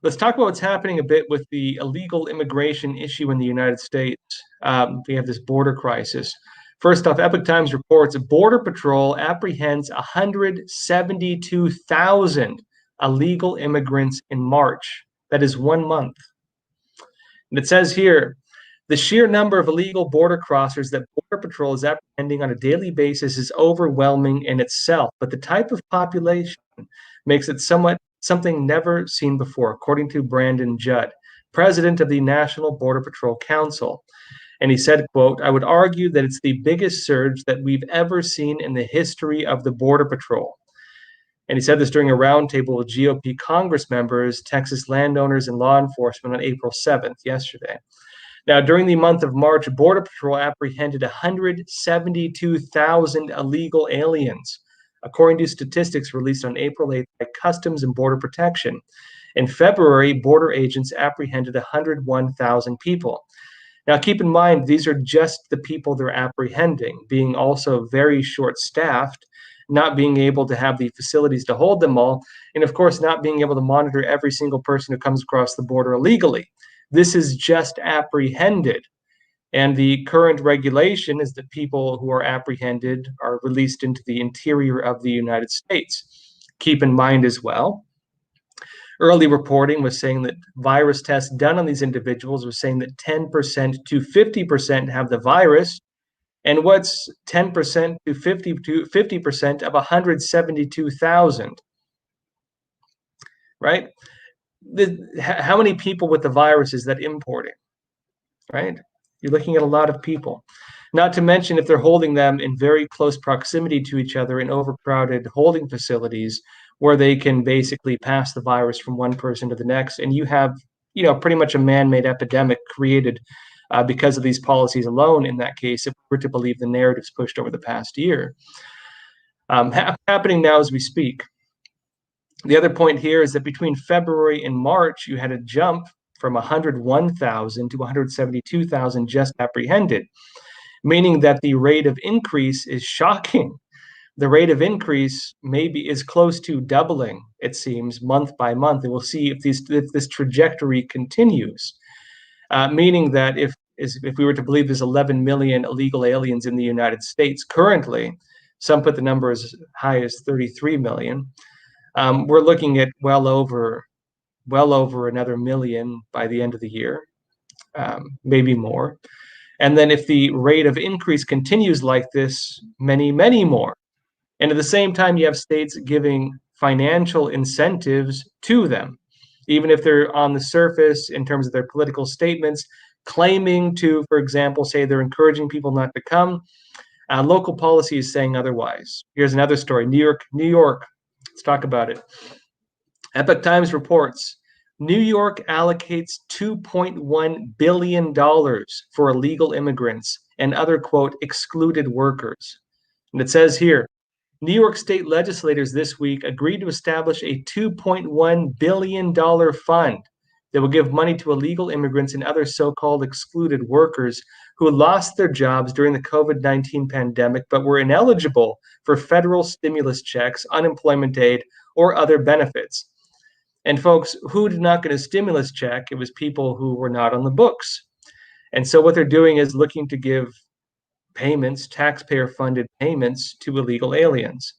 let's talk about what's happening a bit with the illegal immigration issue in the United States. We have this border crisis. First off, Epoch Times reports Border Patrol apprehends 172,000 illegal immigrants in March. That is 1 month. And it says here, the sheer number of illegal border crossers that Border Patrol is apprehending on a daily basis is overwhelming in itself, but the type of population makes it something never seen before, according to Brandon Judd, president of the National Border Patrol Council. And he said, quote, I would argue that it's the biggest surge that we've ever seen in the history of the Border Patrol. And he said this during a roundtable with GOP Congress members, Texas landowners, and law enforcement on April 7th, yesterday. Now, during the month of March, Border Patrol apprehended 172,000 illegal aliens, according to statistics released on April 8th by Customs and Border Protection. In February, border agents apprehended 101,000 people. Now, keep in mind, these are just the people they're apprehending, being also very short-staffed, not being able to have the facilities to hold them all, and of course, not being able to monitor every single person who comes across the border illegally. This is just apprehended. And the current regulation is that people who are apprehended are released into the interior of the United States. Keep in mind as well, early reporting was saying that virus tests done on these individuals was saying that 10% to 50% have the virus. And what's 10% to 50% of 172,000, right? How many people with the virus is that importing, right? You're looking at a lot of people. Not to mention if they're holding them in very close proximity to each other in overcrowded holding facilities where they can basically pass the virus from one person to the next. And you have, pretty much a man-made epidemic created because of these policies alone in that case, if we're to believe the narratives pushed over the past year. Happening now as we speak. The other point here is that between February and March, you had a jump from 101,000 to 172,000 just apprehended, meaning that the rate of increase is shocking. The rate of increase maybe is close to doubling, it seems, month by month. And we'll see if this trajectory continues, meaning that if we were to believe there's 11 million illegal aliens in the United States currently, some put the number as high as 33 million. We're looking at well over another million by the end of the year, maybe more. And then if the rate of increase continues like this, many, many more. And at the same time, you have states giving financial incentives to them, even if they're on the surface in terms of their political statements, claiming to, for example, say they're encouraging people not to come. Local policy is saying otherwise. Here's another story. New York. Let's talk about it. Epoch Times reports New York allocates $2.1 billion for illegal immigrants and other, quote, excluded workers. And it says here, New York state legislators this week agreed to establish a $2.1 billion fund that will give money to illegal immigrants and other so-called excluded workers who lost their jobs during the COVID-19 pandemic but were ineligible for federal stimulus checks, unemployment aid, or other benefits. And folks, who did not get a stimulus check? It was people who were not on the books. And so what they're doing is looking to give payments, taxpayer-funded payments to illegal aliens.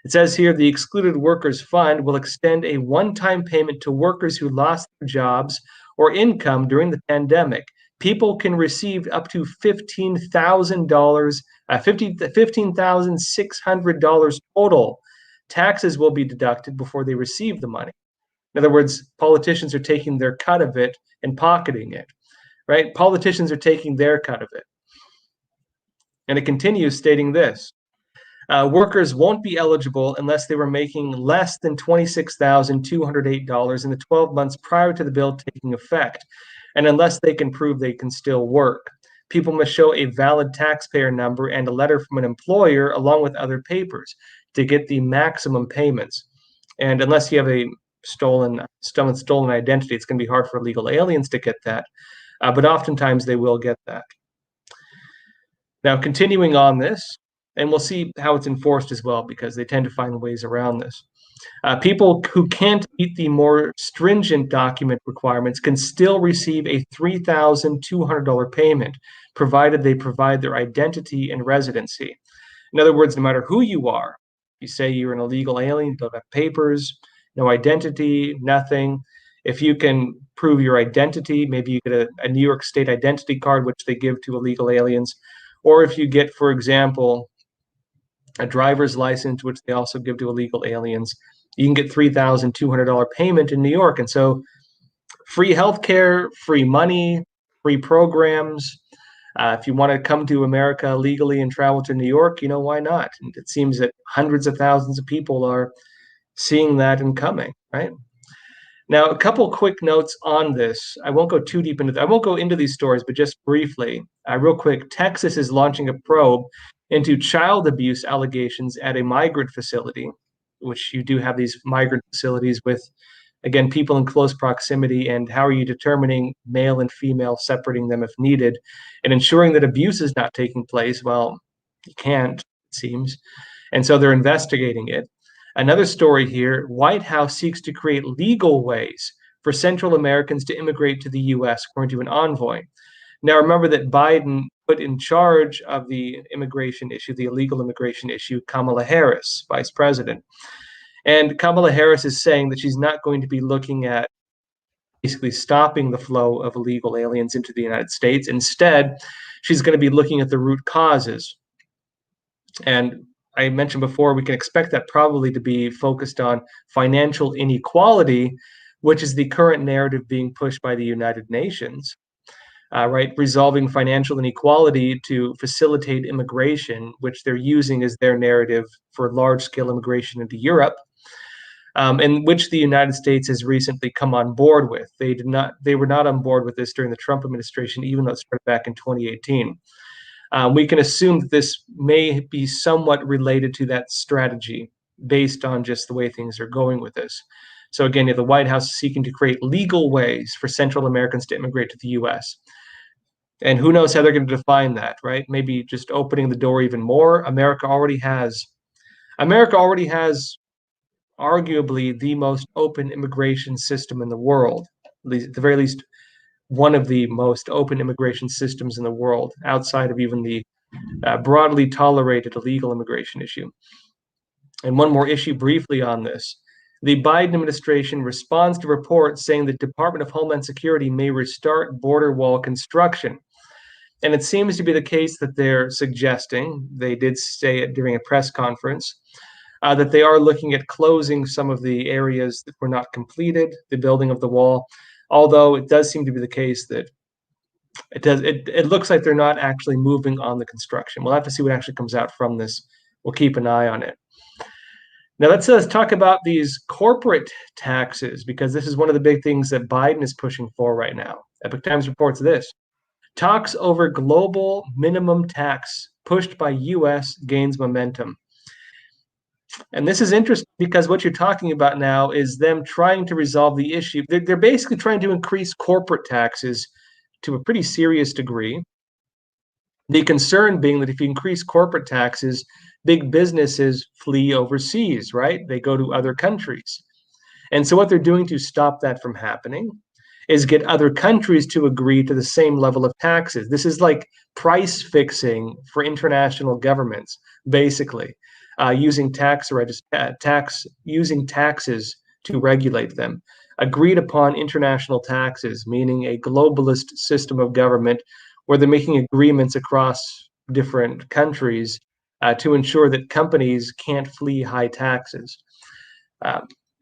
It says here, the Excluded Workers Fund will extend a one-time payment to workers who lost their jobs or income during the pandemic. People can receive up to $15,000, $15,600 total. Taxes will be deducted before they receive the money. In other words, politicians are taking their cut of it and pocketing it, right? Politicians are taking their cut of it. And it continues stating this. Workers won't be eligible unless they were making less than $26,208 in the 12 months prior to the bill taking effect, and unless they can prove they can still work. People must show a valid taxpayer number and a letter from an employer along with other papers to get the maximum payments. And unless you have a stolen identity, it's going to be hard for illegal aliens to get that, but oftentimes they will get that. Now, continuing on this, and we'll see how it's enforced as well, because they tend to find ways around this. People who can't meet the more stringent document requirements can still receive a $3,200 payment, provided they provide their identity and residency. In other words, no matter who you are, you say you're an illegal alien, don't have papers, no identity, nothing. If you can prove your identity, maybe you get a New York State identity card, which they give to illegal aliens. Or if you get, for example, a driver's license, which they also give to illegal aliens, you can get $3,200 payment in New York. And so free healthcare, free money, free programs. If you want to come to America legally and travel to New York, why not? And it seems that hundreds of thousands of people are seeing that and coming, right? Now, a couple quick notes on this. I won't go too deep into I won't go into these stories, but just briefly, real quick, Texas is launching a probe into child abuse allegations at a migrant facility, which you do have these migrant facilities with, again, people in close proximity. And how are you determining male and female, separating them if needed, and ensuring that abuse is not taking place? Well, you can't, it seems. And so they're investigating it. Another story here, White House seeks to create legal ways for Central Americans to immigrate to the U.S., according to an envoy. Now, remember that Biden put in charge of the immigration issue, the illegal immigration issue, Kamala Harris, vice president. And Kamala Harris is saying that she's not going to be looking at basically stopping the flow of illegal aliens into the United States. Instead, she's going to be looking at the root causes. And I mentioned before, we can expect that probably to be focused on financial inequality, which is the current narrative being pushed by the United Nations, right? Resolving financial inequality to facilitate immigration, which they're using as their narrative for large-scale immigration into Europe, and which the United States has recently come on board with. They were not on board with this during the Trump administration, even though it started back in 2018. We can assume that this may be somewhat related to that strategy based on just the way things are going with this. So again, the White House is seeking to create legal ways for Central Americans to immigrate to the U.S. And who knows how they're going to define that, right? Maybe just opening the door even more. America already has arguably the most open immigration system in the world, at the very least one of the most open immigration systems in the world, outside of even the broadly tolerated illegal immigration issue. And one more issue briefly on this. The Biden administration responds to reports saying the Department of Homeland Security may restart border wall construction. And it seems to be the case that they're suggesting, they did say it during a press conference, that they are looking at closing some of the areas that were not completed, the building of the wall. Although it does seem to be the case that it looks like they're not actually moving on the construction. We'll have to see what actually comes out from this. We'll keep an eye on it. Now let's talk about these corporate taxes, because this is one of the big things that Biden is pushing for right now. Epoch Times reports this. Talks over global minimum tax pushed by U.S. gains momentum. And this is interesting because what you're talking about now is them trying to resolve the issue. They're basically trying to increase corporate taxes to a pretty serious degree. The concern being that if you increase corporate taxes, big businesses flee overseas, right? They go to other countries. And so what they're doing to stop that from happening is get other countries to agree to the same level of taxes. This is like price fixing for international governments, basically. Using taxes to regulate them. Agreed upon international taxes, meaning a globalist system of government where they're making agreements across different countries to ensure that companies can't flee high taxes.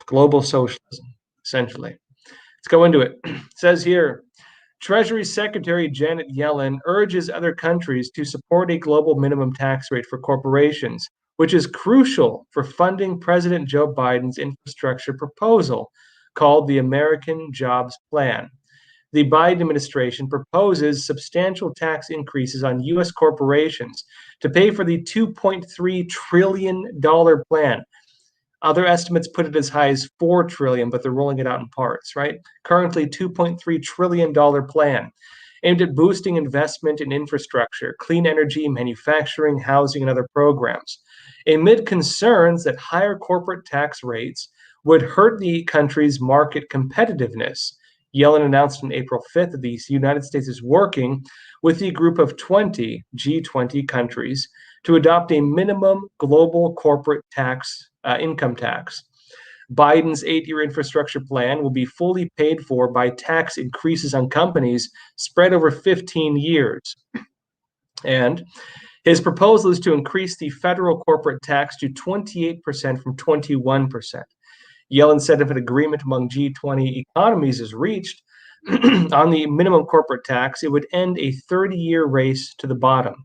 Global socialism, essentially. Let's go into it. It says here, Treasury Secretary Janet Yellen urges other countries to support a global minimum tax rate for corporations, which is crucial for funding President Joe Biden's infrastructure proposal called the American Jobs Plan. The Biden administration proposes substantial tax increases on U.S. corporations to pay for the $2.3 trillion plan. Other estimates put it as high as $4 trillion, but they're rolling it out in parts, right? Currently, $2.3 trillion plan. aimed at boosting investment in infrastructure, clean energy, manufacturing, housing, and other programs. Amid concerns that higher corporate tax rates would hurt the country's market competitiveness, Yellen announced on April 5th that the United States is working with the group of 20 G20 countries to adopt a minimum global corporate tax, income tax. Biden's 8-year infrastructure plan will be fully paid for by tax increases on companies spread over 15 years. And his proposal is to increase the federal corporate tax to 28% from 21%. Yellen said if an agreement among G20 economies is reached on the minimum corporate tax, it would end a 30-year race to the bottom.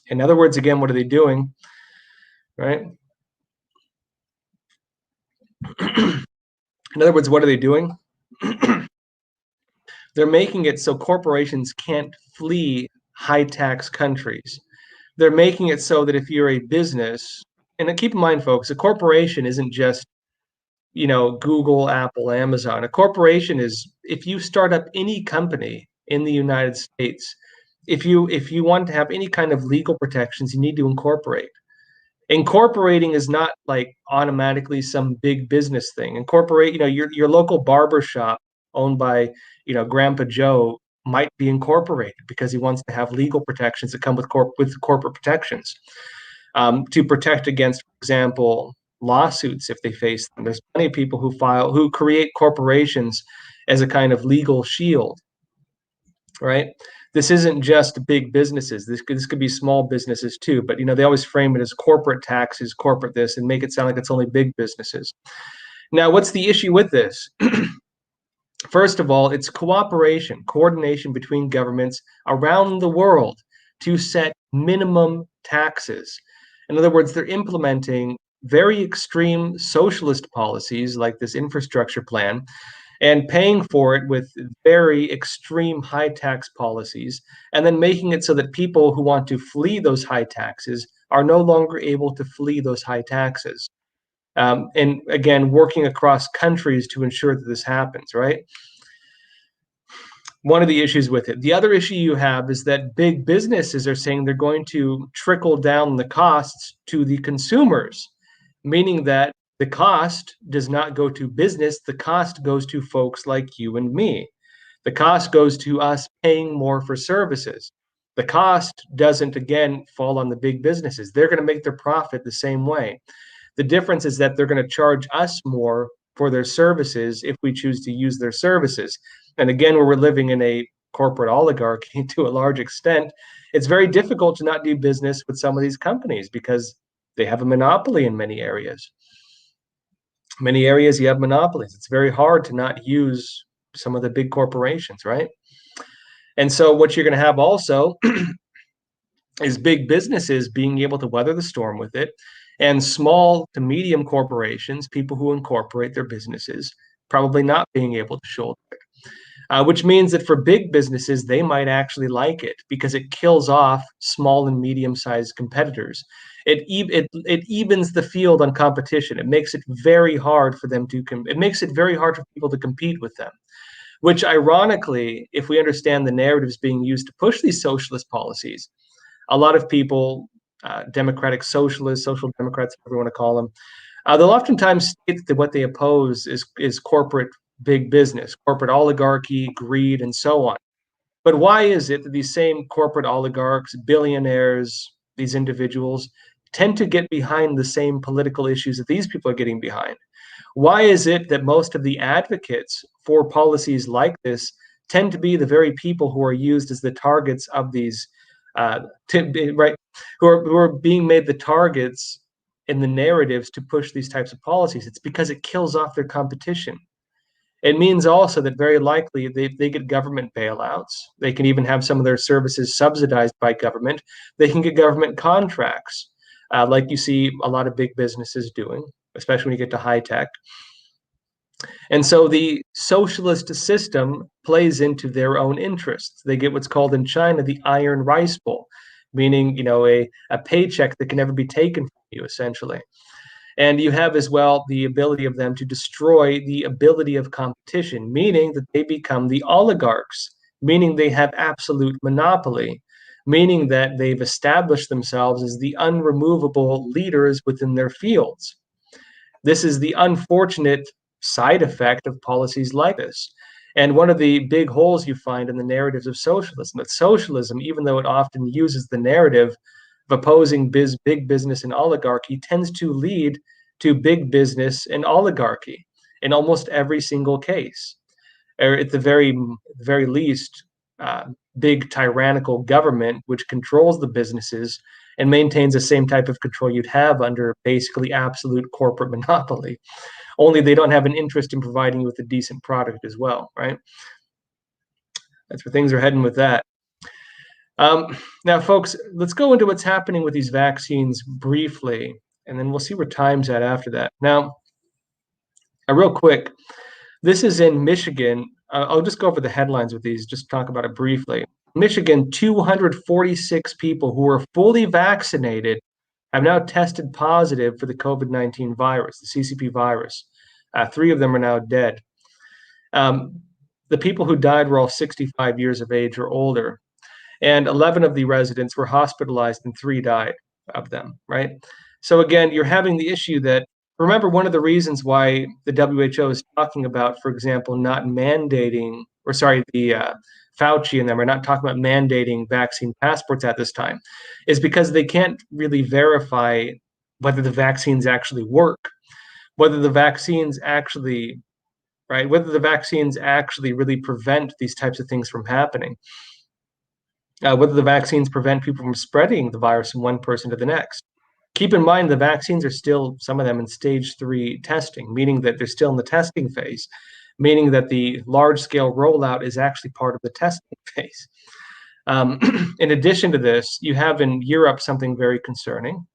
In other words, again, what are they doing? Right? In other words, what are they doing? They're making it so corporations can't flee high tax countries. They're making it so that if you're a business, and keep in mind, folks, a corporation isn't just, Google, Apple, Amazon. A corporation is if you start up any company in the United States, if you want to have any kind of legal protections, you need to incorporate. Incorporating is not like automatically some big business thing. Incorporate, your local barber shop owned by, Grandpa Joe might be incorporated because he wants to have legal protections that come with corporate protections, to protect against, for example, lawsuits if they face them. There's plenty of people who create corporations as a kind of legal shield, right? This isn't just big businesses. This could be small businesses too, but they always frame it as corporate taxes, corporate this, and make it sound like it's only big businesses. Now, what's the issue with this? First of all, it's cooperation, coordination between governments around the world to set minimum taxes. In other words, they're implementing very extreme socialist policies like this infrastructure plan and paying for it with very extreme high tax policies, and then making it so that people who want to flee those high taxes are no longer able to flee those high taxes. And again, working across countries to ensure that this happens, right? One of the issues with it. The other issue you have is that big businesses are saying they're going to trickle down the costs to the consumers, meaning that the cost does not go to business. The cost goes to folks like you and me. The cost goes to us paying more for services. The cost doesn't, again, fall on the big businesses. They're going to make their profit the same way. The difference is that they're going to charge us more for their services if we choose to use their services. And again, where we're living in a corporate oligarchy to a large extent, it's very difficult to not do business with some of these companies because they have a monopoly in many areas. Many areas you have monopolies. It's very hard to not use some of the big corporations, right? And so what you're going to have also is big businesses being able to weather the storm with it, and small to medium corporations, people who incorporate their businesses, probably not being able to shoulder it. Which means that for big businesses, they might actually like it because it kills off small and medium-sized competitors. It evens the field on competition. It makes it very hard for them to it makes it very hard for people to compete with them. Which, ironically, if we understand the narratives being used to push these socialist policies, a lot of people, democratic socialists, social democrats, whatever you want to call them, they'll oftentimes state that what they oppose is corporate big business, corporate oligarchy, greed, and so on. But why is it that these same corporate oligarchs, billionaires, these individuals tend to get behind the same political issues that these people are getting behind? Why is it that most of the advocates for policies like this tend to be the very people who are used as the targets of these, right, who are being made the targets in the narratives to push these types of policies? It's because it kills off their competition. It means also that very likely they get government bailouts. They can even have some of their services subsidized by government. They can get government contracts, like you see a lot of big businesses doing, especially when you get to high tech. And so the socialist system plays into their own interests. They get what's called in China the iron rice bowl, meaning a paycheck that can never be taken from you, essentially. And you have as well the ability of them to destroy the ability of competition, meaning that they become the oligarchs, meaning they have absolute monopoly, meaning that they've established themselves as the unremovable leaders within their fields. This is the unfortunate side effect of policies like this. And one of the big holes you find in the narratives of socialism, that socialism, even though it often uses the narrative of opposing big business and oligarchy, tends to lead to big business and oligarchy in almost every single case. Or at the very least, big tyrannical government which controls the businesses and maintains the same type of control you'd have under basically absolute corporate monopoly. Only they don't have an interest in providing you with a decent product as well, right? That's where things are heading with that. Now, folks, let's go into what's happening with these vaccines briefly, and then we'll see where time's at after that. Now, real quick, this is in Michigan. I'll just go over the headlines with these, just talk about it briefly. Michigan, 246 people who were fully vaccinated have now tested positive for the COVID-19 virus, the CCP virus. 3 of them are now dead. The people who died were all 65 years of age or older, and 11 of the residents were hospitalized and 3 died of them, right? So again, you're having the issue that, remember, one of the reasons why the WHO is talking about, for example, not mandating, or sorry, the Fauci and them are not talking about mandating vaccine passports at this time, is because they can't really verify whether the vaccines actually work, whether the vaccines actually, right, whether the vaccines actually really prevent these types of things from happening, whether the vaccines prevent people from spreading the virus from one person to the next. Keep in mind, the vaccines are still, some of them, in stage 3 testing, meaning that they're still in the testing phase, meaning that the large-scale rollout is actually part of the testing phase. In addition to this, you have in Europe something very concerning,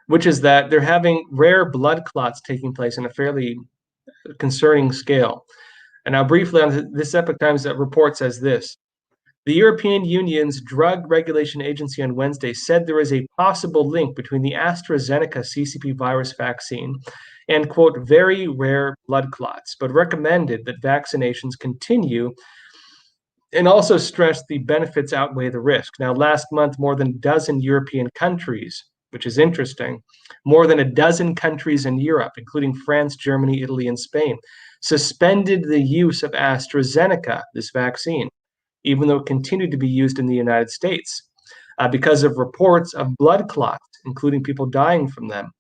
which is that they're having rare blood clots taking place in a fairly concerning scale. And now briefly on this Epoch Times report says this: the European Union's Drug Regulation Agency on Wednesday said there is a possible link between the AstraZeneca CCP virus vaccine and, quote, very rare blood clots, but recommended that vaccinations continue and also stressed the benefits outweigh the risk. Now, last month, more than a dozen European countries, which is interesting, more than a dozen countries in Europe, including France, Germany, Italy, and Spain, suspended the use of AstraZeneca, this vaccine, even though it continued to be used in the United States, because of reports of blood clots, including people dying from them.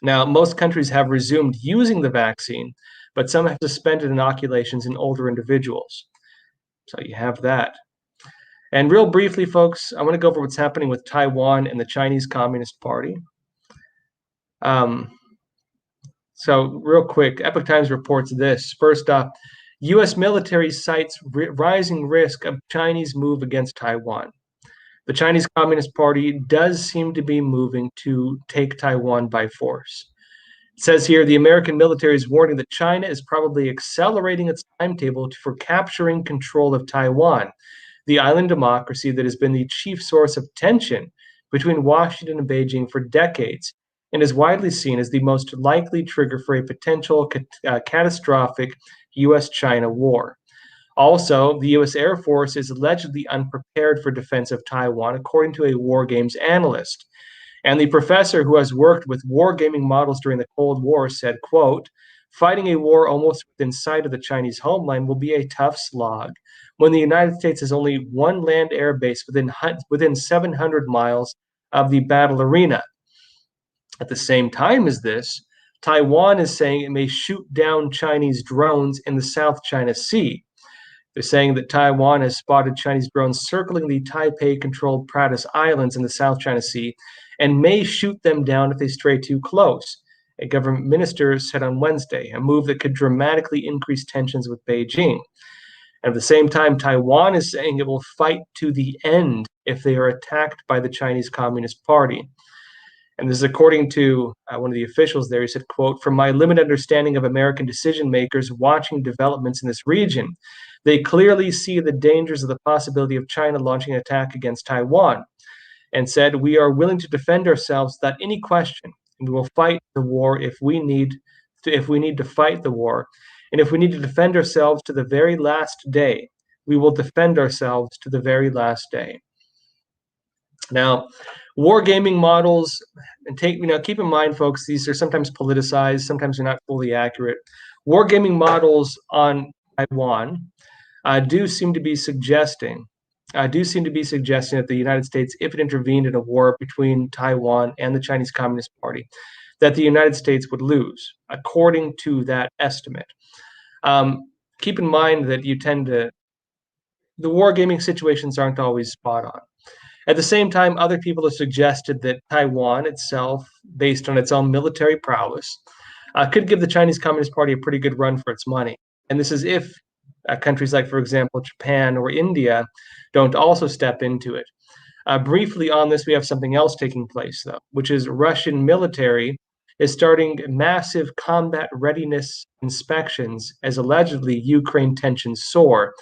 Now, most countries have resumed using the vaccine, but some have suspended inoculations in older individuals. So you have that. And real briefly, folks, I want to go over what's happening with Taiwan and the Chinese Communist Party. So real quick, Epoch Times reports this. First up, U.S. military cites rising risk of Chinese move against Taiwan. The Chinese Communist Party does seem to be moving to take Taiwan by force. It says here, the American military is warning that China is probably accelerating its timetable for capturing control of Taiwan, the island democracy that has been the chief source of tension between Washington and Beijing for decades, and is widely seen as the most likely trigger for a potential catastrophic U.S.-China war. Also, the U.S. Air Force is allegedly unprepared for defense of Taiwan, according to a war games analyst. And the professor who has worked with wargaming models during the Cold War said, quote, fighting a war almost within sight of the Chinese homeland will be a tough slog when the United States has only one land-air base within 700 miles of the battle arena. At the same time as this, Taiwan is saying it may shoot down Chinese drones in the South China Sea. They're saying that Taiwan has spotted Chinese drones circling the Taipei-controlled Pratas Islands in the South China Sea and may shoot them down if they stray too close, a government minister said on Wednesday, a move that could dramatically increase tensions with Beijing. And at the same time, Taiwan is saying it will fight to the end if they are attacked by the Chinese Communist Party. And this is according to one of the officials there. He said, quote, from my limited understanding of American decision makers watching developments in this region, they clearly see the dangers of the possibility of China launching an attack against Taiwan, and said, we are willing to defend ourselves without any question, and we will fight the war if we need to fight the war, And if we need to defend ourselves to the very last day, we will defend ourselves to the very last day. Now, wargaming models, and keep in mind, folks, these are sometimes politicized, sometimes they're not fully accurate. Wargaming models on Taiwan do seem to be suggesting that the United States, if it intervened in a war between Taiwan and the Chinese Communist Party, that the United States would lose, according to that estimate. Keep in mind that the wargaming situations aren't always spot on. At the same time, other people have suggested that Taiwan itself, based on its own military prowess, could give the Chinese Communist Party a pretty good run for its money. And this is if countries like, for example, Japan or India don't also step into it. Briefly on this, we have something else taking place, though, which is Russian military is starting massive combat readiness inspections as allegedly Ukraine tensions soar.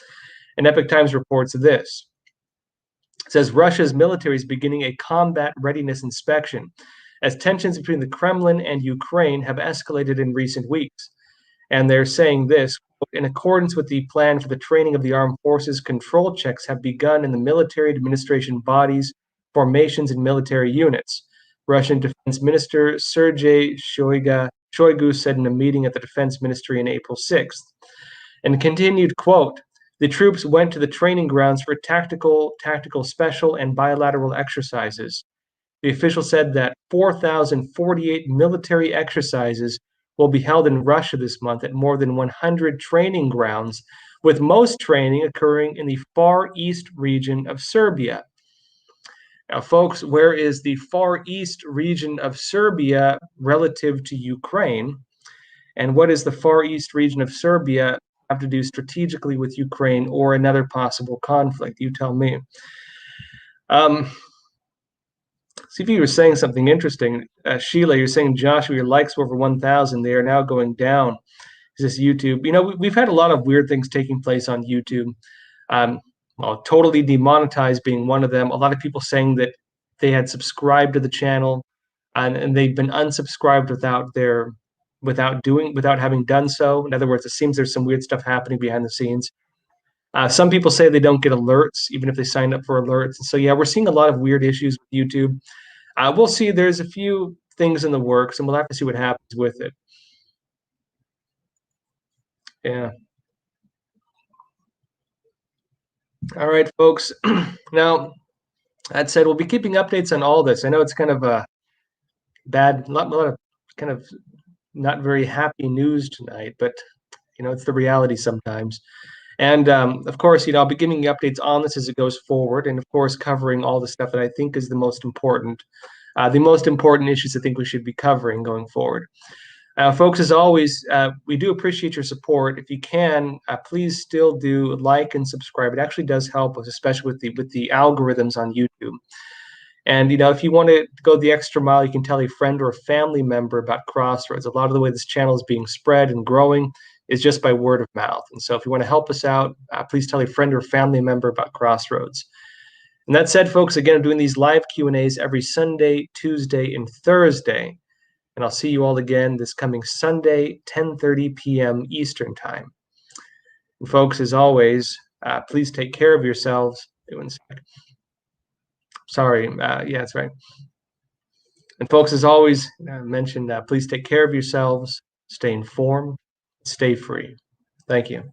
And Epoch Times reports this. It says Russia's military is beginning a combat readiness inspection as tensions between the Kremlin and Ukraine have escalated in recent weeks. And they're saying this, in accordance with the plan for the training of the armed forces, control checks have begun in the military administration bodies, formations, and military units. Russian Defense Minister Sergei Shoigu said in a meeting at the Defense Ministry on April 6th. And continued, quote, the troops went to the training grounds for tactical, special, and bilateral exercises. The official said that 4,048 military exercises will be held in Russia this month at more than 100 training grounds, with most training occurring in the Far East region of Serbia. Now, folks, where is the Far East region of Serbia relative to Ukraine? And what does the Far East region of Serbia have to do strategically with Ukraine or another possible conflict? You tell me. CV, you were saying something interesting. Sheila, you're saying, Joshua, your likes were over 1,000. They are now going down. Is this YouTube? We've had a lot of weird things taking place on YouTube. Totally demonetized being one of them. A lot of people saying that they had subscribed to the channel and they've been unsubscribed without having done so. In other words, it seems there's some weird stuff happening behind the scenes. Some people say they don't get alerts, even if they sign up for alerts. So yeah, we're seeing a lot of weird issues with YouTube. We'll see. There's a few things in the works, and we'll have to see what happens with it. Yeah. All right, folks. Now, that said, we'll be keeping updates on all this. I know it's kind of a bad, a lot of kind of not very happy news tonight, but it's the reality sometimes. And of course, I'll be giving you updates on this as it goes forward, and of course, covering all the stuff that I think is the most important issues I think we should be covering going forward. Folks, as always, we do appreciate your support. If you can, please still do like and subscribe. It actually does help us, especially with the algorithms on YouTube. And if you want to go the extra mile, you can tell a friend or a family member about Crossroads. A lot of the way this channel is being spread and growing is just by word of mouth. And so if you want to help us out, please tell a friend or family member about Crossroads. And that said, folks, again, I'm doing these live Q&As every Sunday, Tuesday, and Thursday. And I'll see you all again this coming Sunday, 10:30 p.m. Eastern Time. And folks, as always, please take care of yourselves. Sorry, yeah, that's right. And folks, as always, mentioned, please take care of yourselves, stay informed, stay free. Thank you.